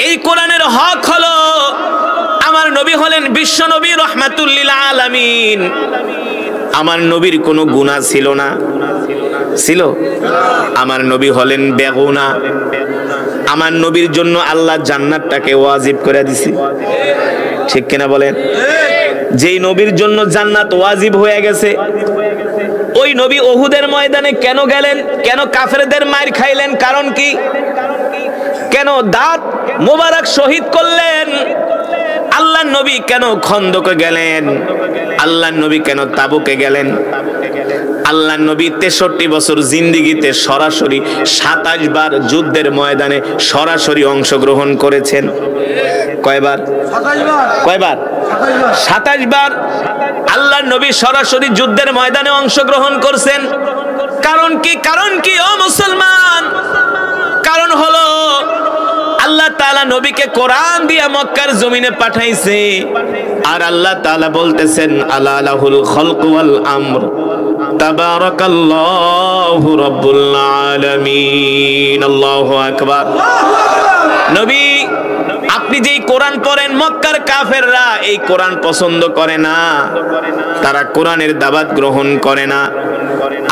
এই কোরআনের হক হলো আমার নবী হলেন বিশ্ব নবী রাহমাতুল লিল আলামিন। আমার নবীর কোনো গুনাহ ছিল না, ছিল? আমার নবী হলেন বেগুনাহ। আমার নবীর জন্য আল্লাহ জান্নাতটাকে ওয়াজিব করে দিয়েছে, ঠিক কিনা বলেন? যেই নবীর জন্য জান্নাত ওয়াজিব হয়ে গেছে, ওই নবী উহুদের ময়দানে কেন গেলেন? কেন কাফেরদের মার খাইলেন? কারণ কি? কেন দাঁত মোবারক শহীদ করলেন? আল্লাহর নবী কেন খন্দকে গেলেন? আল্লাহর নবী কেন তাবুকে গেলেন? আল্লাহ নবী 63 বছর জিন্দেগিতে সরাসরি 27 বার যুদ্ধের ময়দানে সরাসরি অংশগ্রহণ করেছেন। কয়বার? 27 বার আল্লাহ নবী সরাসরি যুদ্ধের ময়দানে অংশগ্রহণ করছেন। কারণ কি ও মুসলমান? কারণ হলো আল্লাহ তাআলা নবীকে কোরআন দিয়ে মক্কার জমিনে পাঠাইছে, আর আল্লাহ তাআলা বলতেছেন আলা লাহুল খালকু ওয়াল আমর তাবারাকাল্লাহু রাব্বুল আলামিন। আল্লাহু আকবার। নবী আপনি যেই কোরআন পড়েন, মক্কার কাফেররা এই কোরআন পছন্দ করে না, তারা কোরআনের দাওয়াত গ্রহণ করে না,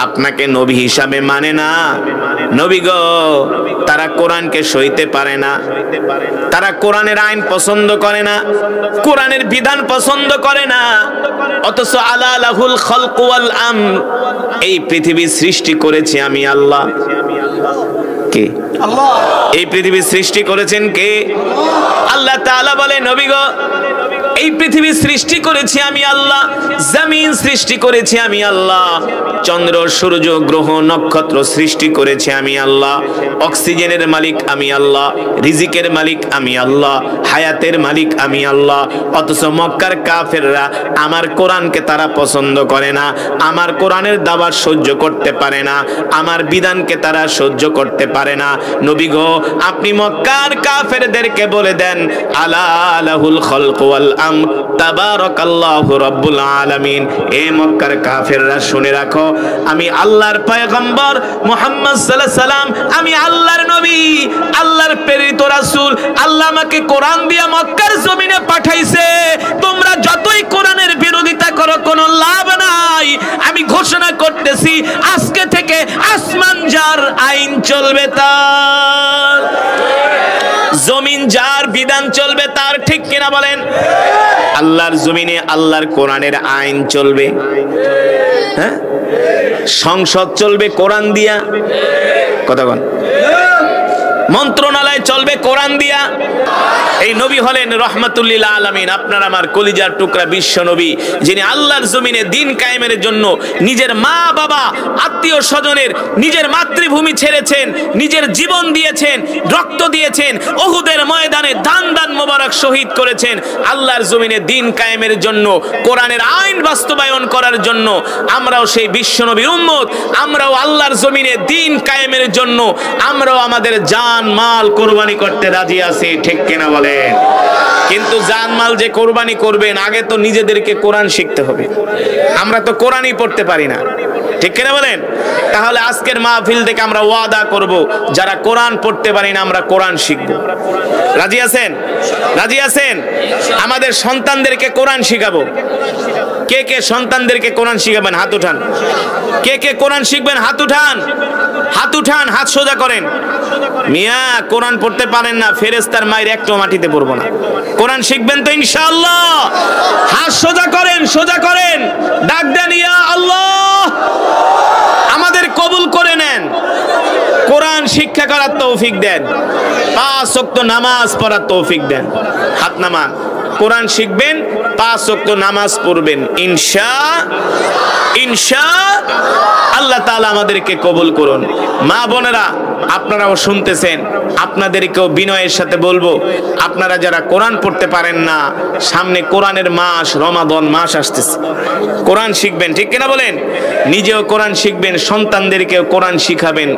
আপনাকে নবী হিসাবে মানে না। নবী গো, তারা কোরআনকে সইতে পারে না, তারা কোরআনের আইন পছন্দ করে না, কোরআনের বিধান পছন্দ করে না। অথচ আলা লাহুল খালকু ওয়াল আমর, এই পৃথিবী সৃষ্টি করেছি আমি আল্লাহ। কে? আল্লাহ। এই পৃথিবী সৃষ্টি করেছেন কে? আল্লাহ তাআলা বলে নবী গো, এই পৃথিবী সৃষ্টি করেছি আমি আল্লাহ, জমিন সৃষ্টি করেছি আমি আল্লাহ, চন্দ্র সূর্য গ্রহ নক্ষত্র সৃষ্টি করেছি আমি আল্লাহ, অক্সিজেনের মালিক আমি আল্লাহ, রিজিকের মালিক আমি আল্লাহ, হায়াতের মালিক আমি আল্লাহ। অথচ মক্কার কাফেররা আমার কোরআনকে তারা পছন্দ করে না, আমার কোরআনের দাওয়াত সহ্য করতে পারে না, আমার বিধানকে তারা সহ্য করতে পারে না। নবী গো, আপনি মক্কার কাফেরদেরকে বলে দেন আলা লাহুল খালকু ওয়াল আমর তাবারাকাল্লাহু রাব্বুল আলামিন। এ মক্কার কাফেররা শুনে রাখো, আমি আল্লাহর পয়গম্বর মুহাম্মদ সাল্লাল্লাহু আলাইহি সাল্লাম, আমি আল্লাহর নবী, আল্লাহর প্রেরিত রাসূল। আল্লাহ আমাকে কোরআন দিয়ে মক্কার জমিনে পাঠাইছে। তোমরা যতই কোরআনের বিরোধিতা করো কোনো লাভ নাই। আমি ঘোষণা করতেছি, আজকে থেকে আসমান যার আইন চলবে তার, জমিন যার বিধান চলবে তার। ঠিক কিনা বলেন? আল্লাহর জমিনে আল্লাহর কোরআনের আইন চলবে। হ্যাঁ, সংসদ চলবে কোরআন দিয়া। কথা বল। মন্ত্রণালয় চলবে কোরআন দিয়া। এই নবী হলেন রহমাতুল লিল আলামিন, আপনার আমার কলিজার টুকরা বিশ্ব নবী, যিনি আল্লাহর জমিনে দ্বীন কায়েমের জন্য নিজের মা বাবা আত্মীয় স্বজনের, নিজের মাতৃভূমি ছেড়েছেন, নিজের জীবন দিয়েছেন, রক্ত দিয়েছেন, উহুদের ময়দানে দান মোবারক শহীদ করেছেন আল্লাহর জমিনে দ্বীন কায়েমের জন্য, কোরআনের আইন বাস্তবায়ন করার জন্য। আমরাও সেই বিশ্ব নবীর উম্মত, আমরাও আল্লাহর জমিনে দ্বীন কায়েমের জন্য আমরাও আমাদের জান মাল কোরবানি করতে রাজি আছি। ঠিক কিনা বলেন? কিন্তু জান মাল যে কোরবানি করবেন, আগে তো নিজেদেরকে কোরআন শিখতে হবে। আমরা তো কোরআনই পড়তে পারি না। ঠিক কিনা বলেন? তাহলে আজকের মাহফিল থেকে আমরা ওয়াদা করব, যারা কোরআন পড়তে পারি না আমরা কোরআন শিখব। রাজি আছেন? রাজি আছেন? আমাদের সন্তানদেরকে কোরআন শিখাবো। কে কে সন্তানদেরকে কোরআন শিখাবেন? হাত উঠান। কে কে কোরআন শিখবেন? হাত উঠান। হাত উঠান, হাত সোজা করেন। মিয়া, কোরআন পড়তে পারেন না, ফেরেশতার মায়ের একটু মাটিতে পড়বো না। কোরআন শিখবেন তো ইনশাআল্লাহ? হাত সোজা করেন, সোজা করেন। ডাক দেন, ইয়া আল্লাহ, আমাদের কবুল করে নেন, কোরআন শিক্ষা করার তৌফিক দেন, 5 ওয়াক্ত নামাজ পড়ার তৌফিক দেন। হাত নামান। কোরআন শিখবেন, 5 ওয়াক্ত নামাজ পড়বেন আল্লাহ তাআলা আমাদেরকে কবুল করুন। মা বোনেরা, আপনারাও শুনতেছেন, আপনাদেরকেও বিনয়ের সাথে বলবো, আপনারা যারা কোরআন পড়তে পারেন না, সামনে কোরআনের মাস রমাদান মাস আসতেছে, কোরআন শিখবেন। ঠিক কিনা বলেন? নিজেও কোরআন শিখবেন, সন্তানদেরকেও কোরআন শিখাবেন।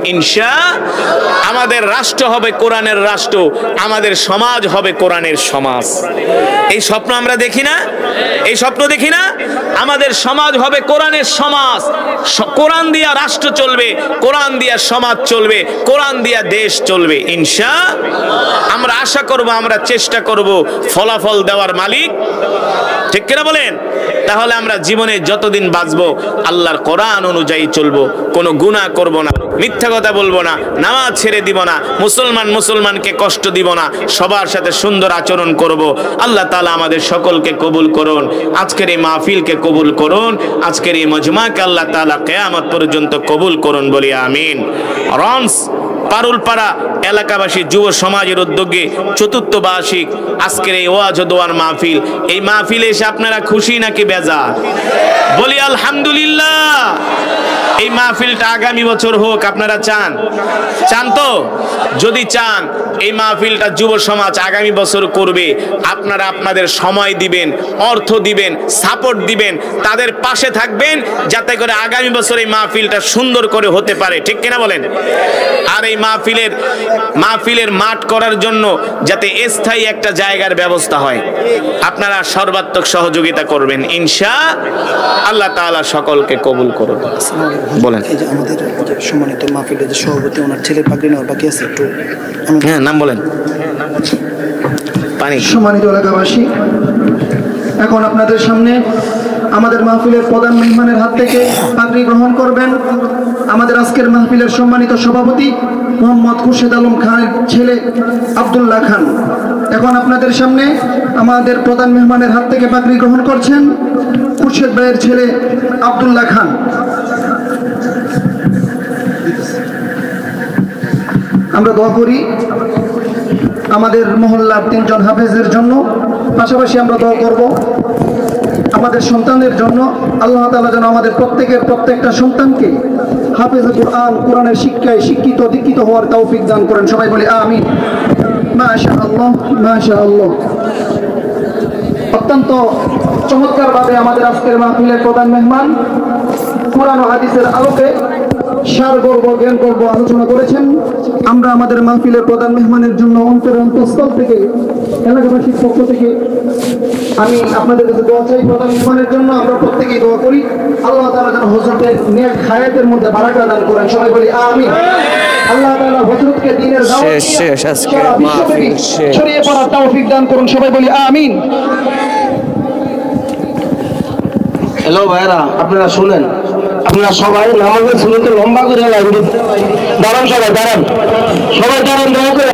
আমাদের রাষ্ট্র হবে কোরআনের রাষ্ট্র, আমাদের সমাজ হবে কোরআনের সমাজ। এই স্বপ্ন আমরা দেখি না? এই স্বপ্ন দেখি না? আমাদের সমাজ হবে কোরআনের সমাজ, কোরআন দিয়া রাষ্ট্র চলবে, কোরআন দিয়া সমাজ চলবে, কোরআন দিয়া দেশ চলবে আমরা আশা করব, আমরা চেষ্টা করব ফলাফল দেওয়ার মালিক। ঠিক কিনা বলেন? তাহলে আমরা জীবনে যতদিন বাঁচবো আল্লাহর কোরআন অনুযায়ী চলবো, কোনো গুনাহ করব না, মিথ্যা কথা বলবো না, নামাজ ছেড়ে দিব না, মুসলমানকে কষ্ট দিব না, সবার সাথে সুন্দর আচরণ করব। আল্লাহ তাআলা আমাদের সকলকে কবুল করুন, আজকের এই মাহফিলকে কবুল করুন, আজকের এই মজমাকে আল্লাহ তাআলা কিয়ামত পর্যন্ত কবুল করুন, বলি আমিন। রমস পারুলপাড়া এলাকাবাসী যুব সমাজের উদ্যোগে চতুর্থ বার্ষিক আজকের এই ওয়াজ ও দোয়ার মাহফিল, এই মাহফিলে এসে আপনারা খুশি নাকি বেজার? বলি আলহামদুলিল্লাহ। এই মাহফিলটা আগামী বছর হোক, আপনারা চান? চান তো? যদি চান এই মাহফিলটা যুব সমাজ আগামী বছর করবে, আপনারা আপনাদের সময় দিবেন, অর্থ দিবেন, সাপোর্ট দিবেন, তাদের পাশে থাকবেন, যাতে করে আগামী বছর এই মাহফিলটা সুন্দর করে হতে পারে। ঠিক কিনা বলেন? আর এই মাহফিলের মাঠ করার জন্য যাতে স্থায়ী একটা জায়গার ব্যবস্থা হয়, আপনারা সর্বাত্মক সহযোগিতা করবেন ইনশাআল্লাহ তাআলা। সকলকে কবুল করুন। বলেন। এই যে আমাদের সম্মানিত মাহফিলের যে সভাপতি, ওনার ছেলের পাগড়ি নেওয়ার বাকি আছে, একটু হ্যাঁ নাম বলেন। পানি। সম্মানিত এলাকাবাসী, এখন আপনাদের সামনে আমাদের মাহফিলের প্রধান মেহমানের হাত থেকে পাগড়ি গ্রহণ করবেন আমাদের আজকের মাহফিলের সম্মানিত সভাপতি মোহাম্মদ খুরশেদ আলম খানের ছেলে আব্দুল্লাহ খান। এখন আপনাদের সামনে আমাদের প্রধান মেহমানের হাত থেকে পাগড়ি গ্রহণ করছেন খুরশেদ ভাইয়ের ছেলে আব্দুল্লাহ খান। আমরা দোয়া করি আমাদের মহল্লার 3 জন হাফেজের জন্য, পাশাপাশি আমরা দোয়া করব আমাদের সন্তানদের জন্য। আল্লাহ তাআলা যেন আমাদের প্রত্যেকটা সন্তানকে হাফেজ কুরআন, কোরআনের শিক্ষায় শিক্ষিত দীক্ষিত হওয়ার তৌফিক দান করেন। সবাই বলি আমিন। মাশাআল্লাহ, মাশাআল্লাহ। অত্যন্ত চমৎকারভাবে আমাদের আজকের মাহফিলের প্রধান মেহমান কোরআন ও হাদিসের আলোকে সার গর্ব জ্ঞান গর্ব আলোচনা করেছেন। আমরা আমাদের মাহফিলের প্রধান মেহমানের জন্য অন্তঃস্থল থেকে, এলাকাবাসীর পক্ষ থেকে আমি আপনাদের কাছে দোয়া চাই। প্রধান মেহমানের জন্য আমরা প্রত্যেকেই দোয়া করি আল্লাহ তাআলা যেন হযরতের নেক হায়াতের মধ্যে বারাকা দান করেন। সবাই বলি আমিন। আল্লাহ তাআলা হযরতকে দ্বীনের দাওয়াত ছড়িয়ে পড়ার তৌফিক দান করুন। সবাই বলি আমিন। হ্যালো ভাইরা, আপনারা শুনেন, আপনারা সবাই নামাজের শুরুতে লম্বা করে দাঁড়ান, সবাই দাঁড়ান, দয়া করে।